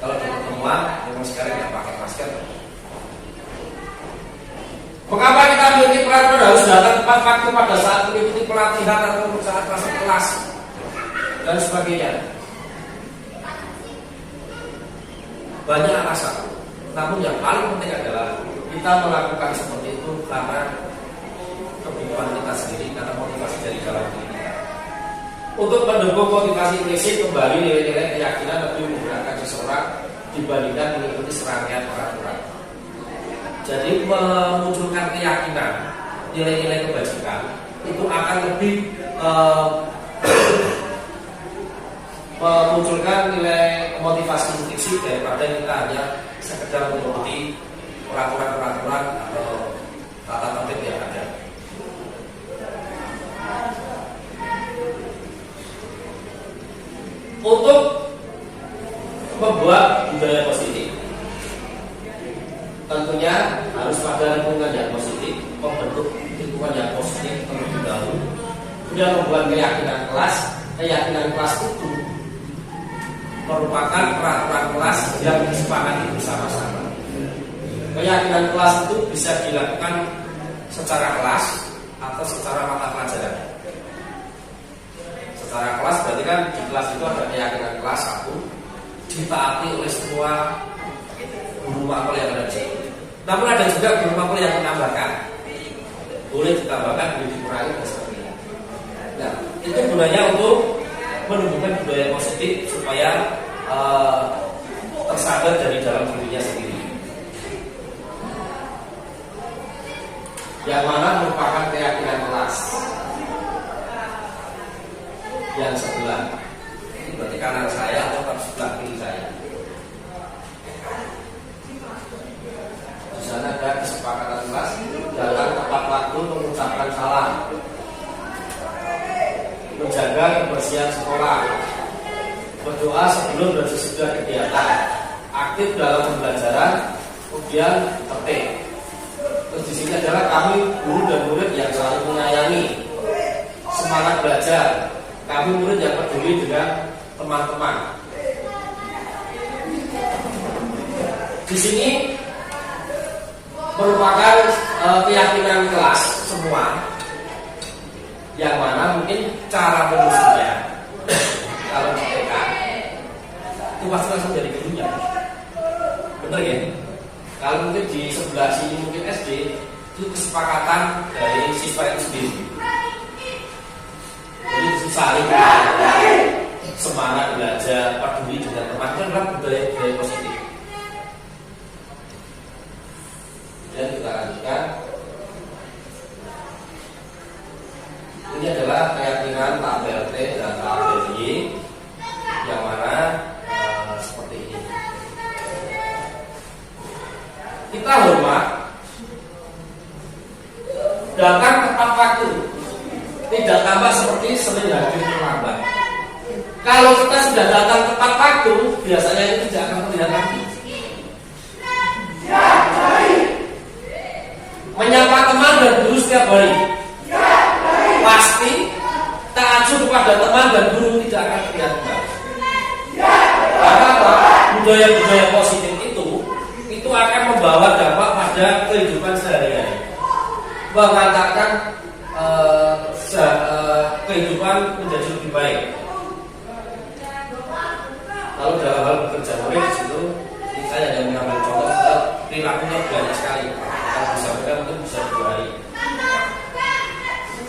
A: Kalau di pertemuan memang sekarang nggak pakai masker. Mengapa kita memiliki peraturan harus datang tepat waktu pada saat mengikuti pelatihan atau saat masuk kelas dan sebagainya? Banyak alasan. Namun yang paling penting adalah kita melakukan seperti itu karena kebutuhan kita sendiri, karena motivasi dari dalam diri kita. Untuk mendukung motivasi implisit kembali nilai-nilai keyakinan lebih menggunakan seseorang dibandingkan mengikuti serangkaian peraturan. Jadi memunculkan keyakinan, nilai-nilai kebajikan itu akan lebih memunculkan nilai motivasi implisit daripada kita hanya sekedar mengikuti peraturan-peraturan atau tata tertib yang ada. Untuk membuat budaya positif, tentunya harus pada lingkungan yang positif, membentuk lingkungan yang positif terlebih dahulu. Kemudian membuat keyakinan kelas itu merupakan peraturan kelas yang disepakati bersama-sama. Keyakinan kelas itu bisa dilakukan secara kelas atau secara mata pelajaran. Secara kelas berarti kan di kelas itu ada keyakinan kelas satu, ditaati oleh semua guru mapel yang ada di situ. Namun ada juga guru mapel yang menambahkan, boleh ditambahkan, boleh dikurangi dan sebagainya. Nah, itu gunanya untuk menumbuhkan budaya positif supaya tersadar dari dalam dirinya sendiri. Yang mana merupakan keyakinan kelas. Yang sebelah, ini berarti kanan saya atau sebelah kiri saya. Di sana ada kesepakatan kelas dalam tepat waktu mengucapkan salam, menjaga kebersihan sekolah, berdoa sebelum dan sesudah kegiatan, aktif dalam pembelajaran, kemudian tertib. Terus di sini adalah kami guru dan murid yang saling menyayangi, semangat belajar, kami murid yang peduli dengan teman-teman. Di sini merupakan keyakinan kelas semua, yang mana mungkin cara menyusunnya kalau TK itu pasti langsung dari gurunya, bener ya? Kalau mungkin di sebelah sini mungkin SD itu kesepakatan dari siswa itu sendiri. Jadi saling semangat belajar, peduli dengan teman, itu adalah budaya positif. Dan kita lanjutkan. Ini adalah keyakinan tabel T dan tabel Y, yang mana seperti ini. Kita hormat, datang tepat waktu, tidak tambah seperti sering hadir terlambat. Kalau kita sudah datang tepat waktu, biasanya itu tidak akan terlihat lagi. Menyapa teman dan guru setiap hari, pasti ta'ajuh kepada teman dan guru tidak akan terlihat lagi. Karena apa? Budaya-budaya positif itu akan membawa dampak pada kehidupan sehari-hari, mengantarkan kehidupan menjadi lebih baik. Kalau dalam hal bekerja murid di situ, saya hanya mengambil contoh perilakunya banyak sekali. Kalau bisa mereka mungkin bisa 2 hari.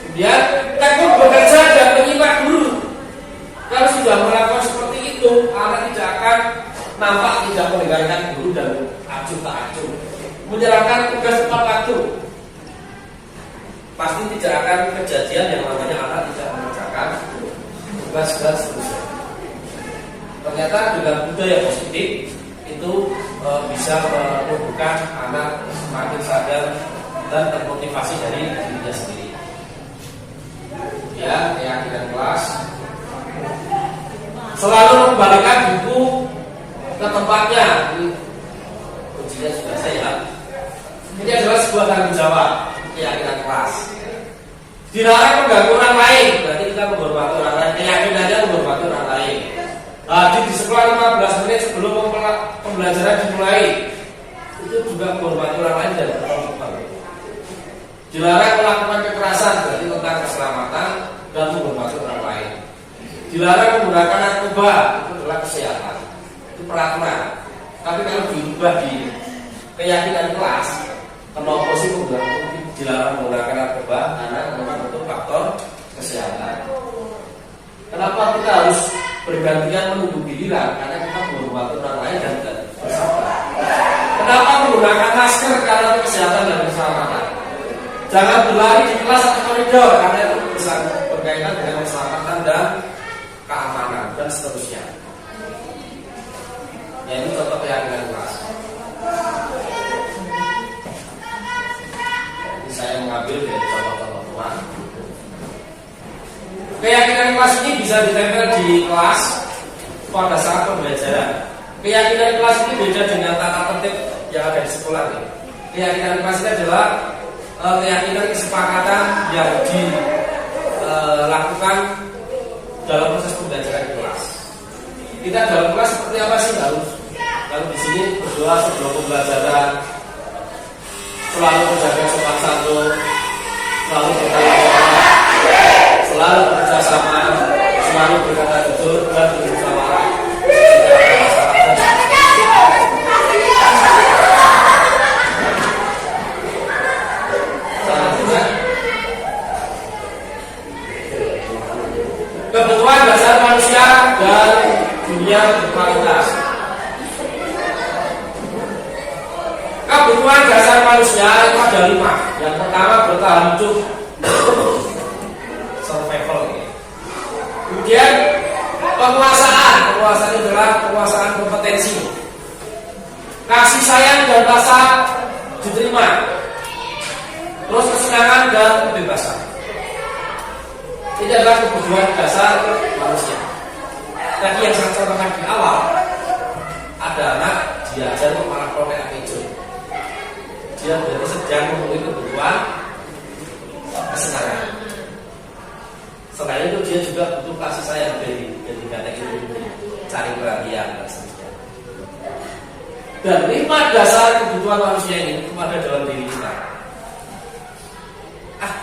A: Kemudian teknik bekerja dan menyimak guru. Kalau sudah melakukan seperti itu, anak tidak akan nampak tidak mendengarkan guru dan acuh tak acuh, menyerahkan tugas tepat waktu tidak akan kejadian yang namanya anak tidak mengerjakan tugas dan seterusnya. Ternyata dengan budaya positif itu bisa menumbuhkan anak semakin sadar dan termotivasi dari dirinya sendiri. Ya, keyakinan kelas. Selalu mengembalikan buku ke tempatnya. Ini kuncinya sudah saya. Ini adalah sebuah tanggung jawab keyakinan kelas. Dilarang mengganggu orang lain, berarti kita menghormati orang lain. Keyakinannya menghormati orang lain. Di sekolah 15 menit sebelum pembelajaran dimulai, itu juga menghormati orang lain dan berkorban. Dilarang melakukan kekerasan, berarti tentang keselamatan dan menghormati orang lain. Dilarang menggunakan narkoba, itu adalah kesehatan, itu peraturan. Tapi kalau diubah di keyakinan kelas, kenapa sih dilarang menggunakan narkoba? Karena memang itu faktor kesehatan. Kenapa kita harus bergantian menunggu giliran? Karena kita menghormati orang lain dan bersabar. Kenapa menggunakan masker? Karena itu kesehatan dan keselamatan. Jangan berlari di kelas atau koridor, karena itu berkaitan dengan keselamatan dan keamanan dan seterusnya. Ya, ini contoh keyakinan kelas. Ini saya mengambil dari contoh-contoh teman. Keyakinan kelas ini bisa ditempel di kelas pada saat pembelajaran. Keyakinan kelas ini beda dengan tata tertib yang ada di sekolah. Keyakinan kelas ini adalah keyakinan kesepakatan yang dilakukan dalam proses pembelajaran di kelas. Kita dalam kelas seperti apa sih harus? Kalau di sini berdoa sebelum pembelajaran, selalu menjaga sopan santun, selalu bertanya, selalu bekerjasama, selalu berkata jujur dan bermusyawarah. Kebutuhan dasar manusia dan dunia berkualitas. Kebutuhan dasar manusia itu ada 5. Yang pertama bertahan hidup, survival. Kemudian penguasaan itu adalah penguasaan kompetensi. Kasih sayang dan rasa diterima. Terus kesenangan dan kebebasan. Ini adalah kebutuhan dasar manusia. Tadi yang saya contohkan di awal, ada anak diajar kepala protek hijau. Dia berarti sedang memenuhi kebutuhan kesenangan. Selain itu dia juga butuh kasih sayang dari kata itu, cari perhatian dan seterusnya. Dan 5 dasar kebutuhan manusia ini ada dalam diri kita.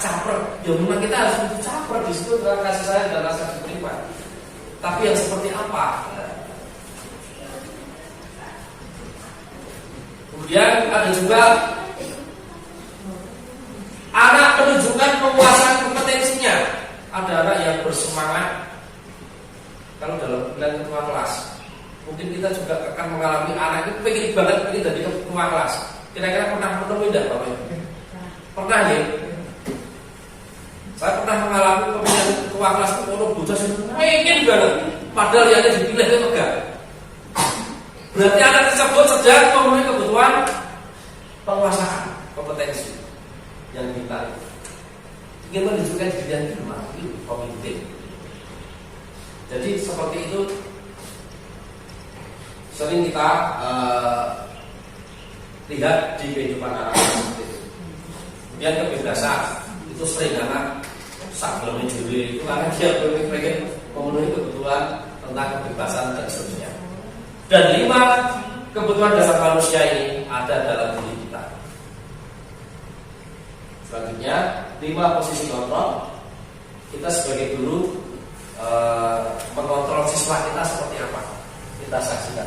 A: Caper, ya memang kita harus butuh caper, di situ adalah kasih sayang dan rasa diterima. Tapi yang seperti apa? Kemudian ada juga anak menunjukkan penguasaan kompetensinya. Ada anak yang bersemangat. Kalau dalam pilihan ketua kelas, mungkin kita juga akan mengalami anak itu pengen banget pengen jadi ketua kelas. Kira-kira pernah menemui tidak Bapak Ibu? Pernah ya? Saya pernah mengalami pemilihan ketua kelas itu orang bocah pengen banget, padahal yang dipilih itu enggak. Berarti anak tersebut sedang memenuhi kebutuhan penguasaan kompetensi yang kita ingin menunjukkan diri yang pemimpin. Jadi seperti itu sering kita lihat di kehidupan anak seperti itu. Kemudian kebebasan itu sering anak sebelum menjuri itu karena dia pengen memenuhi kebutuhan tentang kebebasan dan seterusnya. Dan 5 kebutuhan dasar manusia ini ada dalam diri kita. Selanjutnya 5 posisi kontrol. Kita sebagai guru mengontrol siswa kita seperti apa? Kita saksikan.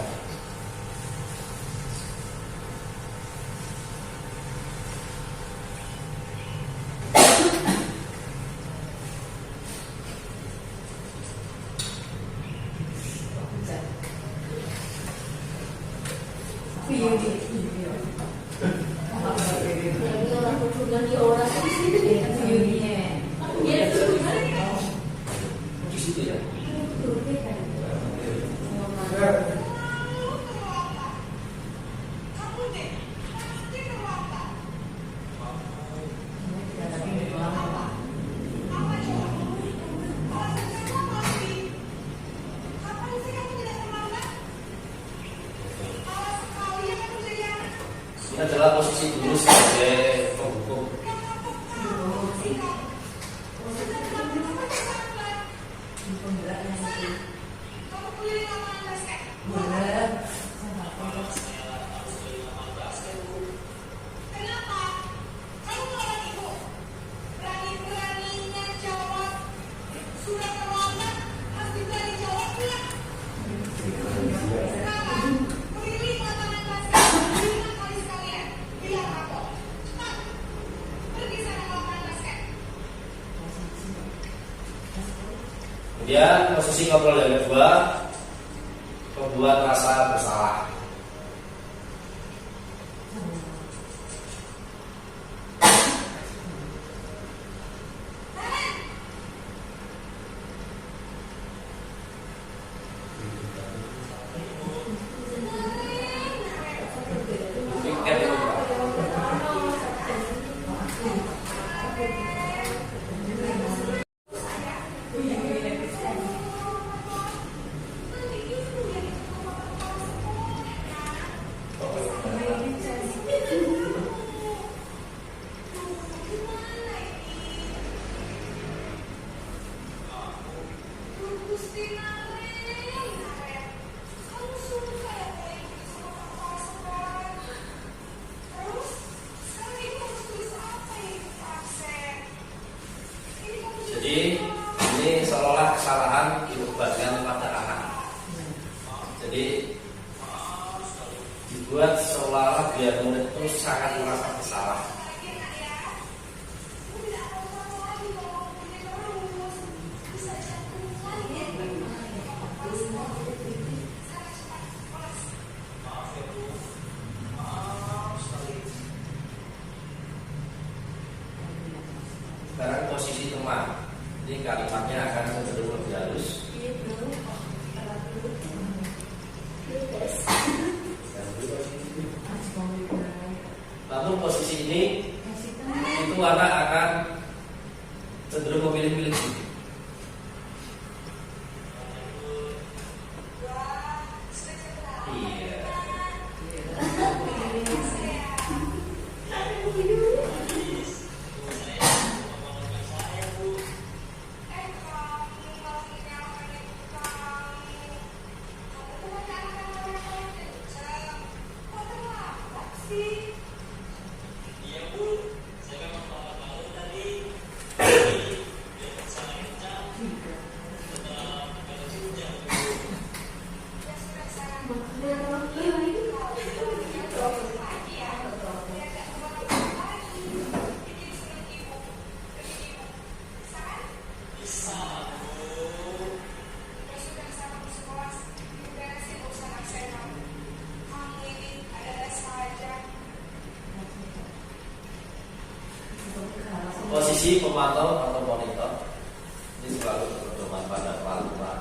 A: sebagai penghukum. Kemudian posisi ngobrol yang kedua, membuat rasa bersalah. Jadi ini seolah kesalahan dibebankan pada anak. Jadi dibuat seolah biar murid itu sangat merasa bersalah. Sekarang posisi teman. Ini kalimatnya akan cenderung lebih halus. Lalu posisi ini itu anak akan cenderung memilih-milih. Iya. Posisi pemantau atau monitor ini selalu berpedoman pada peraturan.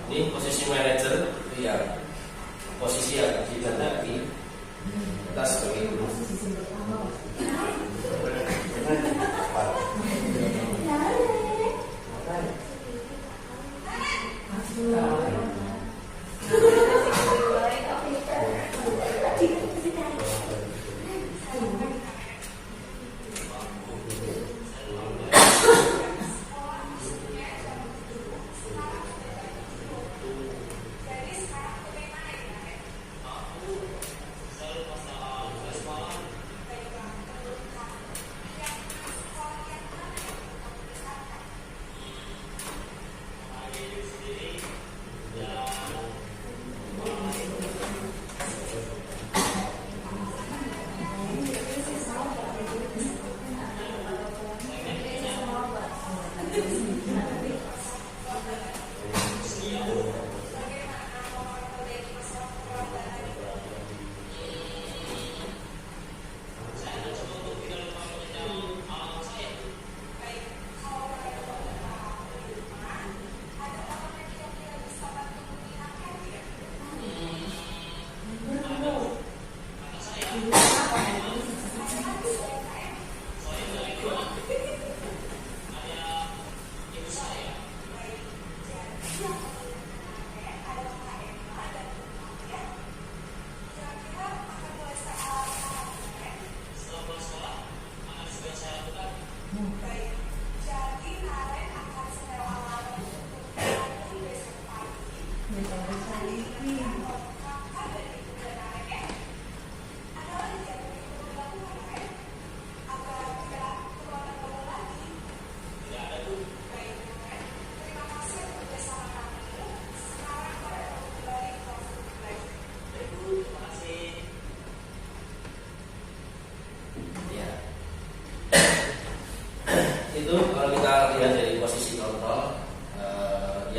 A: Ini posisi manajer itu yang posisi yang dikehendaki kita sebagai guru.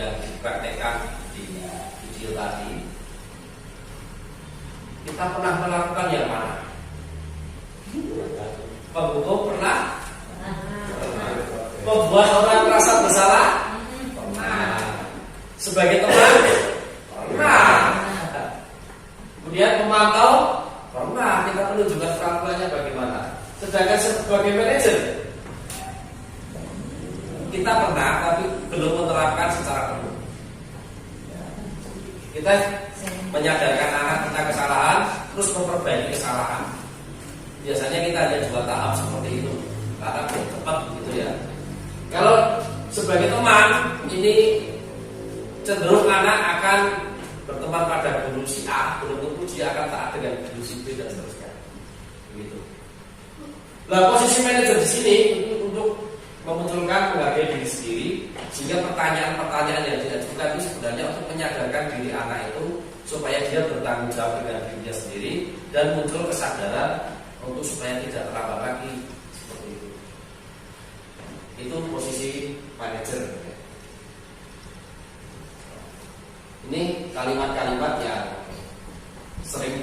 A: yang dipraktekkan di video tadi, kita pernah melakukan yang mana? Penghukum pernah? Membuat orang merasa bersalah? Pernah. Sebagai teman? Pernah. Kemudian memantau? Pernah. Kita menunjukkan kemampuannya bagaimana. Sedangkan sebagai manajer, kita pernah tapi belum menerapkan secara penuh. Kita menyadarkan anak tentang kesalahan, terus memperbaiki kesalahan. Biasanya kita ada 2 tahap seperti itu, karena belum tepat gitu ya. Kalau sebagai teman, ini cenderung anak akan berteman pada guru si A, belum tentu dia akan taat dengan guru si B dan seterusnya. Begitu. Nah, posisi manajer di sini untuk memunculkan menghargai diri sendiri, sehingga pertanyaan-pertanyaan yang diajukan itu sebenarnya untuk menyadarkan diri anak itu supaya dia bertanggung jawab dengan dirinya sendiri dan muncul kesadaran untuk supaya tidak terlambat lagi seperti itu. Itu posisi manajer. Ini kalimat-kalimat yang sering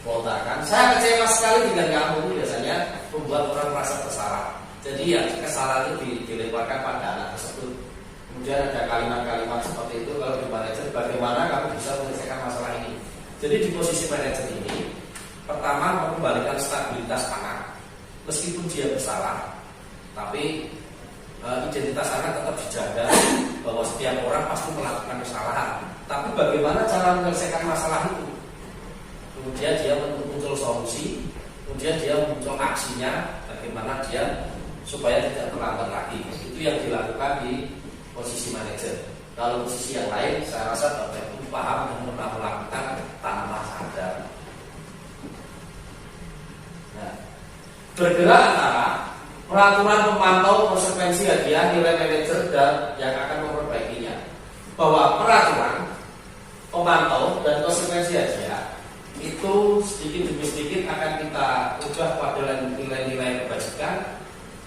A: dilontarkan. Saya kecewa sekali dengan kamu, ini biasanya membuat orang merasa bersalah. Jadi ya kesalahan itu dilemparkan pada anak tersebut. Kemudian ada kalimat-kalimat seperti itu. Kalau di manajer, bagaimana kamu bisa menyelesaikan masalah ini? Jadi di posisi manajer ini, pertama mengembalikan stabilitas anak. Meskipun dia bersalah, tapi identitas anak tetap dijaga, bahwa setiap orang pasti melakukan kesalahan. Tapi bagaimana cara menyelesaikan masalah itu? Kemudian dia muncul solusi, kemudian dia muncul aksinya, bagaimana dia supaya tidak terlambat lagi. Itu yang dilakukan di posisi manajer. Kalau posisi yang lain, saya rasa Bapak Ibu paham dan pernah melakukan tanpa sadar. Nah, bergerak antara peraturan pemantau konsekuensi hadiah nilai manajer dan yang akan memperbaikinya. Bahwa peraturan pemantau dan konsekuensi hadiah itu sedikit demi sedikit akan kita ubah pada nilai-nilai kebajikan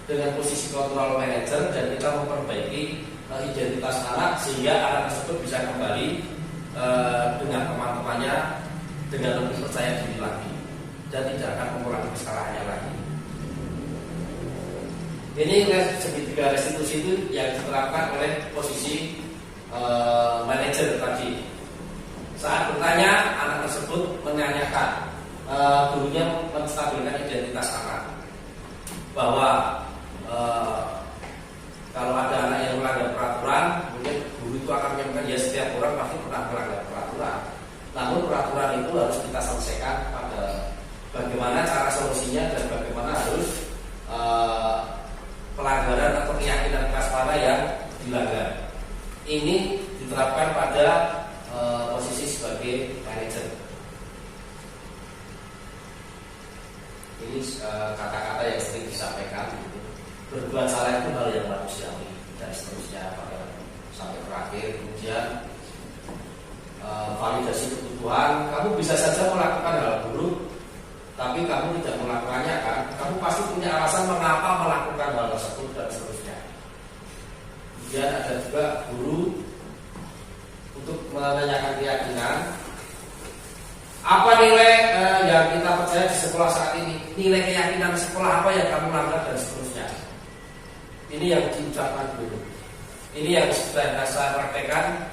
A: dengan posisi kontrol manajer, dan kita memperbaiki identitas anak sehingga anak tersebut bisa kembali dengan teman-temannya dengan lebih percaya diri lagi dan tidak akan mengulangi kesalahannya lagi. Ini segitiga restitusi itu yang diterapkan oleh posisi manajer tadi. Saat bertanya, anak tersebut menanyakan, gurunya menstabilkan identitas anak, bahwa kalau ada anak yang melanggar peraturan, kemudian guru itu akan menyampaikan, ya setiap orang pasti pernah melanggar peraturan. Namun peraturan itu harus kita selesaikan pada bagaimana cara solusinya dan bagaimana harus pelanggaran atau keyakinan keras mana yang dilanggar. Ini diterapkan pada posisi sebagai manajer. Ini kata-kata yang sering disampaikan. Berbuat salah itu hal yang manusiawi dan seterusnya sampai terakhir. Kemudian validasi kebutuhan. Kamu bisa saja melakukan hal buruk, tapi kamu tidak melakukannya kan? Kamu pasti punya alasan mengapa melakukan hal tersebut dan seterusnya. Kemudian ada juga guru untuk menanyakan keyakinan. Apa nilai yang kita percaya di sekolah saat ini? Nilai keyakinan sekolah apa yang kamu langgar dan seterusnya. Ini yang diucapkan dulu. Ini yang sudah saya praktekkan,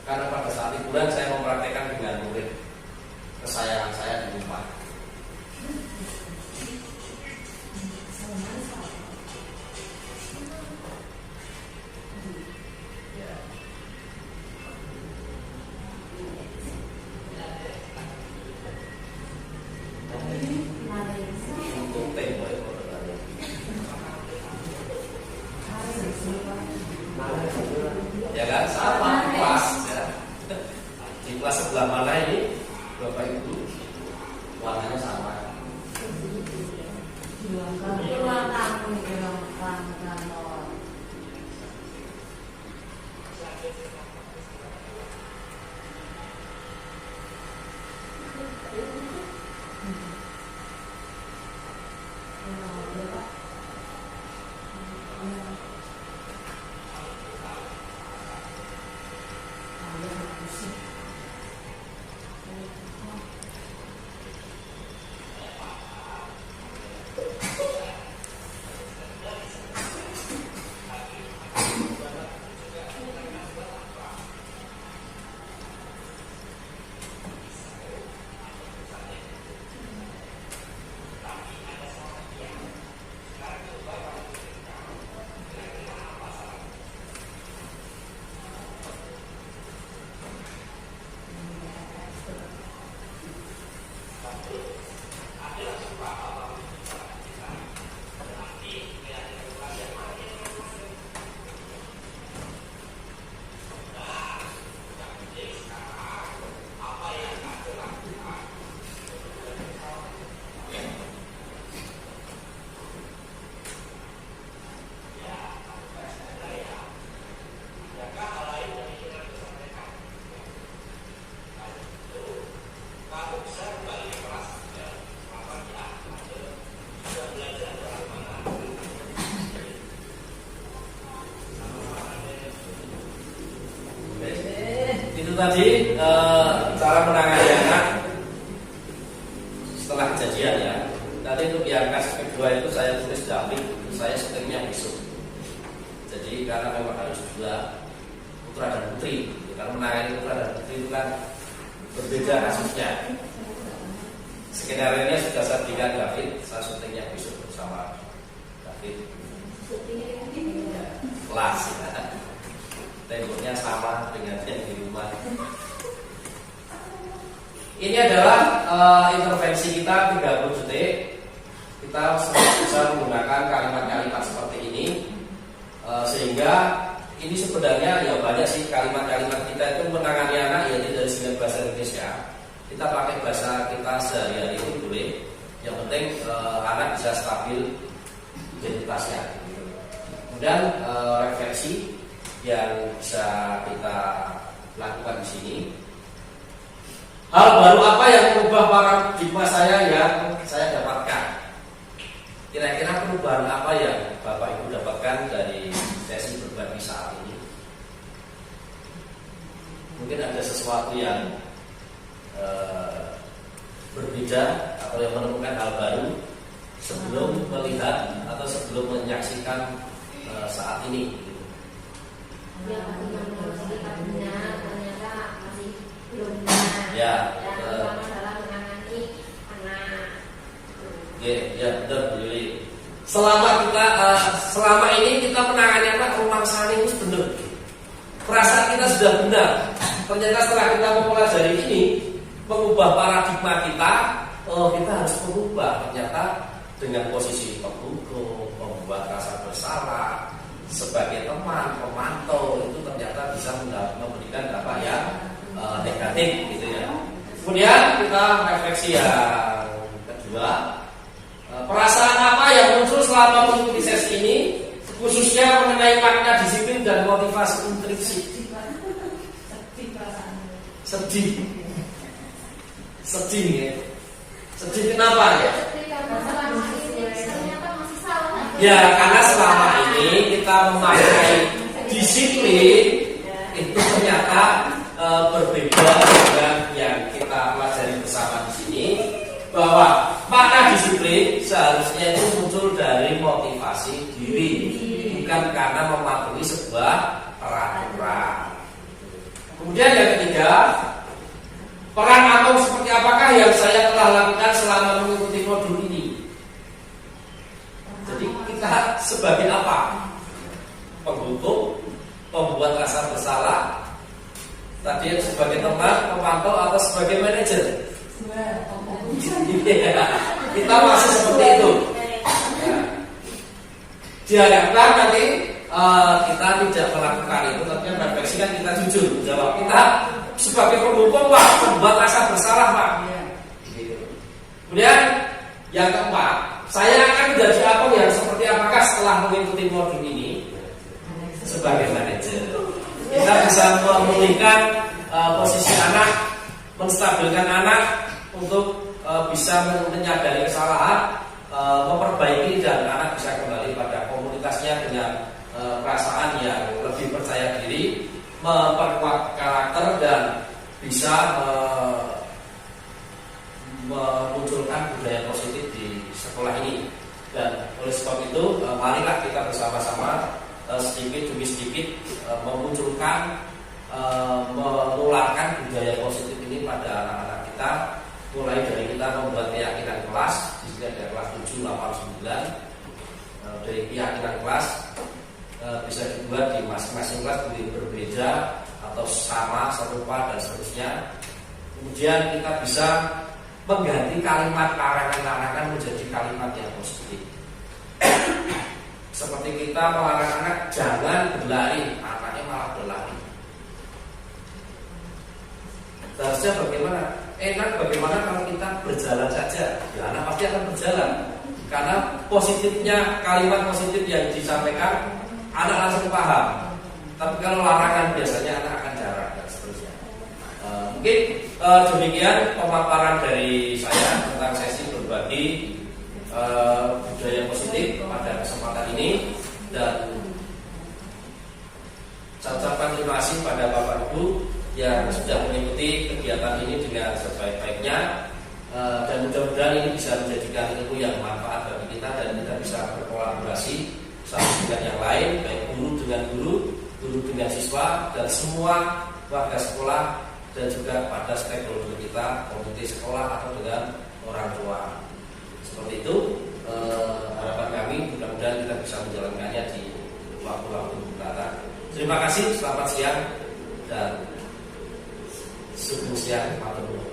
A: karena pada saat liburan saya mempraktekkan dengan murid kesayangan saya di rumah. Ya kan, sama kelas ya. Di kelas sebelah mana ini Bapak Ibu, warnanya sama. Itu tadi cara menangani anak setelah kejadian ya. Nanti untuk yang kasus kedua itu saya tulis David, saya syutingnya besok. Jadi karena memang harus juga putra dan putri, karena menangani putra dan putri itu kan berbeda kasusnya. Skenario-nya sudah saya berikan David, saya syutingnya besok bersama David. Kelas ya. Temboknya sama dengan yang di rumah. Ini adalah intervensi kita 30 detik. Kita bisa menggunakan kalimat-kalimat seperti ini, sehingga ini sebenarnya ya banyak sih kalimat-kalimat kita itu menangani anak ya dari segi bahasa Indonesia. Kita pakai bahasa kita sehari-hari itu boleh. Yang penting anak bisa stabil identitasnya. Kemudian refleksi yang bisa kita lakukan di sini. Hal baru apa yang mengubah paradigma saya yang saya dapatkan? Kira-kira perubahan apa yang Bapak Ibu dapatkan dari sesi berbagi saat ini? Mungkin ada sesuatu yang berbeda atau yang menemukan hal baru sebelum melihat atau sebelum menyaksikan saat ini.
B: Yang benar ternyata masih belum benar.
A: Ya.
B: Masalah menangani anak.
A: Ya benar Bu Yuli. Selama ini kita menangani anak rumah saling itu benar. Perasaan kita sudah benar. Ternyata setelah kita mempelajari ini, mengubah paradigma kita, kita harus mengubah. Ternyata dengan posisi penghukum, membuat rasa bersalah, sebagai teman, pemantau itu ternyata bisa memberikan dampak yang negatif, gitu ya. Kemudian kita refleksi yang kedua. Perasaan apa yang muncul selama mengikuti sesi ini, khususnya mengenai makna disiplin dan motivasi intrinsik? Sedih ya. Sedih kenapa ya? Ya karena selama ini kita memakai disiplin itu ternyata berbeda dengan yang kita pelajari bersama di sini, bahwa makna disiplin seharusnya itu muncul dari motivasi diri, bukan karena mematuhi sebuah peraturan. Kemudian yang ketiga, peran atau seperti apakah yang saya telah lakukan selama mengikuti modul ini? Jadi kita sebagai apa? Penghukum, pembuat rasa bersalah, tadi sebagai teman, pemantau, atau sebagai manajer? Kita masih seperti itu. Diharapkan nanti kita tidak melakukan itu, tapi refleksi kan kita jujur jawab. Kita sebagai penghukum Pak, membuat rasa bersalah Pak. Kemudian yang keempat, saya akan menjadi apa yang seperti apakah setelah mengikuti modul ini sebagai manajer. Kita bisa memulihkan posisi anak, menstabilkan anak untuk bisa menyadari kesalahan, memperbaiki, dan anak bisa kembali pada komunitasnya dengan perasaan yang lebih percaya diri, memperkuat karakter, dan bisa memunculkan budaya positif di sekolah ini. Dan oleh sebab itu, marilah kita bersama-sama sedikit demi sedikit memunculkan, menularkan budaya positif ini pada anak-anak kita. Mulai dari kita membuat keyakinan kelas, di sini ada kelas 7, 8, 9. Dari keyakinan kelas bisa dibuat di masing-masing kelas berbeda atau sama, serupa, dan seterusnya. Kemudian kita bisa mengganti kalimat larangan-larangan menjadi kalimat yang positif. Seperti kita melarang anak jangan berlari, anaknya malah berlari. Seharusnya bagaimana? Enak bagaimana kalau kita berjalan saja? Ya anak pasti akan berjalan. Karena positifnya, kalimat positif yang disampaikan, anak langsung paham. Tapi kalau larangan biasanya anak akan jarak dan seterusnya. Mungkin demikian pemaparan dari saya tentang sesi berbagi budaya positif pada kesempatan ini. Dan saya ucapkan terima kasih pada Bapak Ibu yang sudah mengikuti kegiatan ini dengan sebaik-baiknya, dan mudah-mudahan ini bisa menjadikan ilmu yang manfaat bagi kita dan kita bisa berkolaborasi satu dengan yang lain, baik guru dengan guru, guru dengan siswa, dan semua warga sekolah dan juga pada stakeholder kita, komite sekolah atau dengan orang tua. Seperti itu harapan kami, mudah-mudahan kita bisa menjalankannya di waktu-waktu mendatang. Terima kasih, selamat siang dan subuh siang, matur nuwun.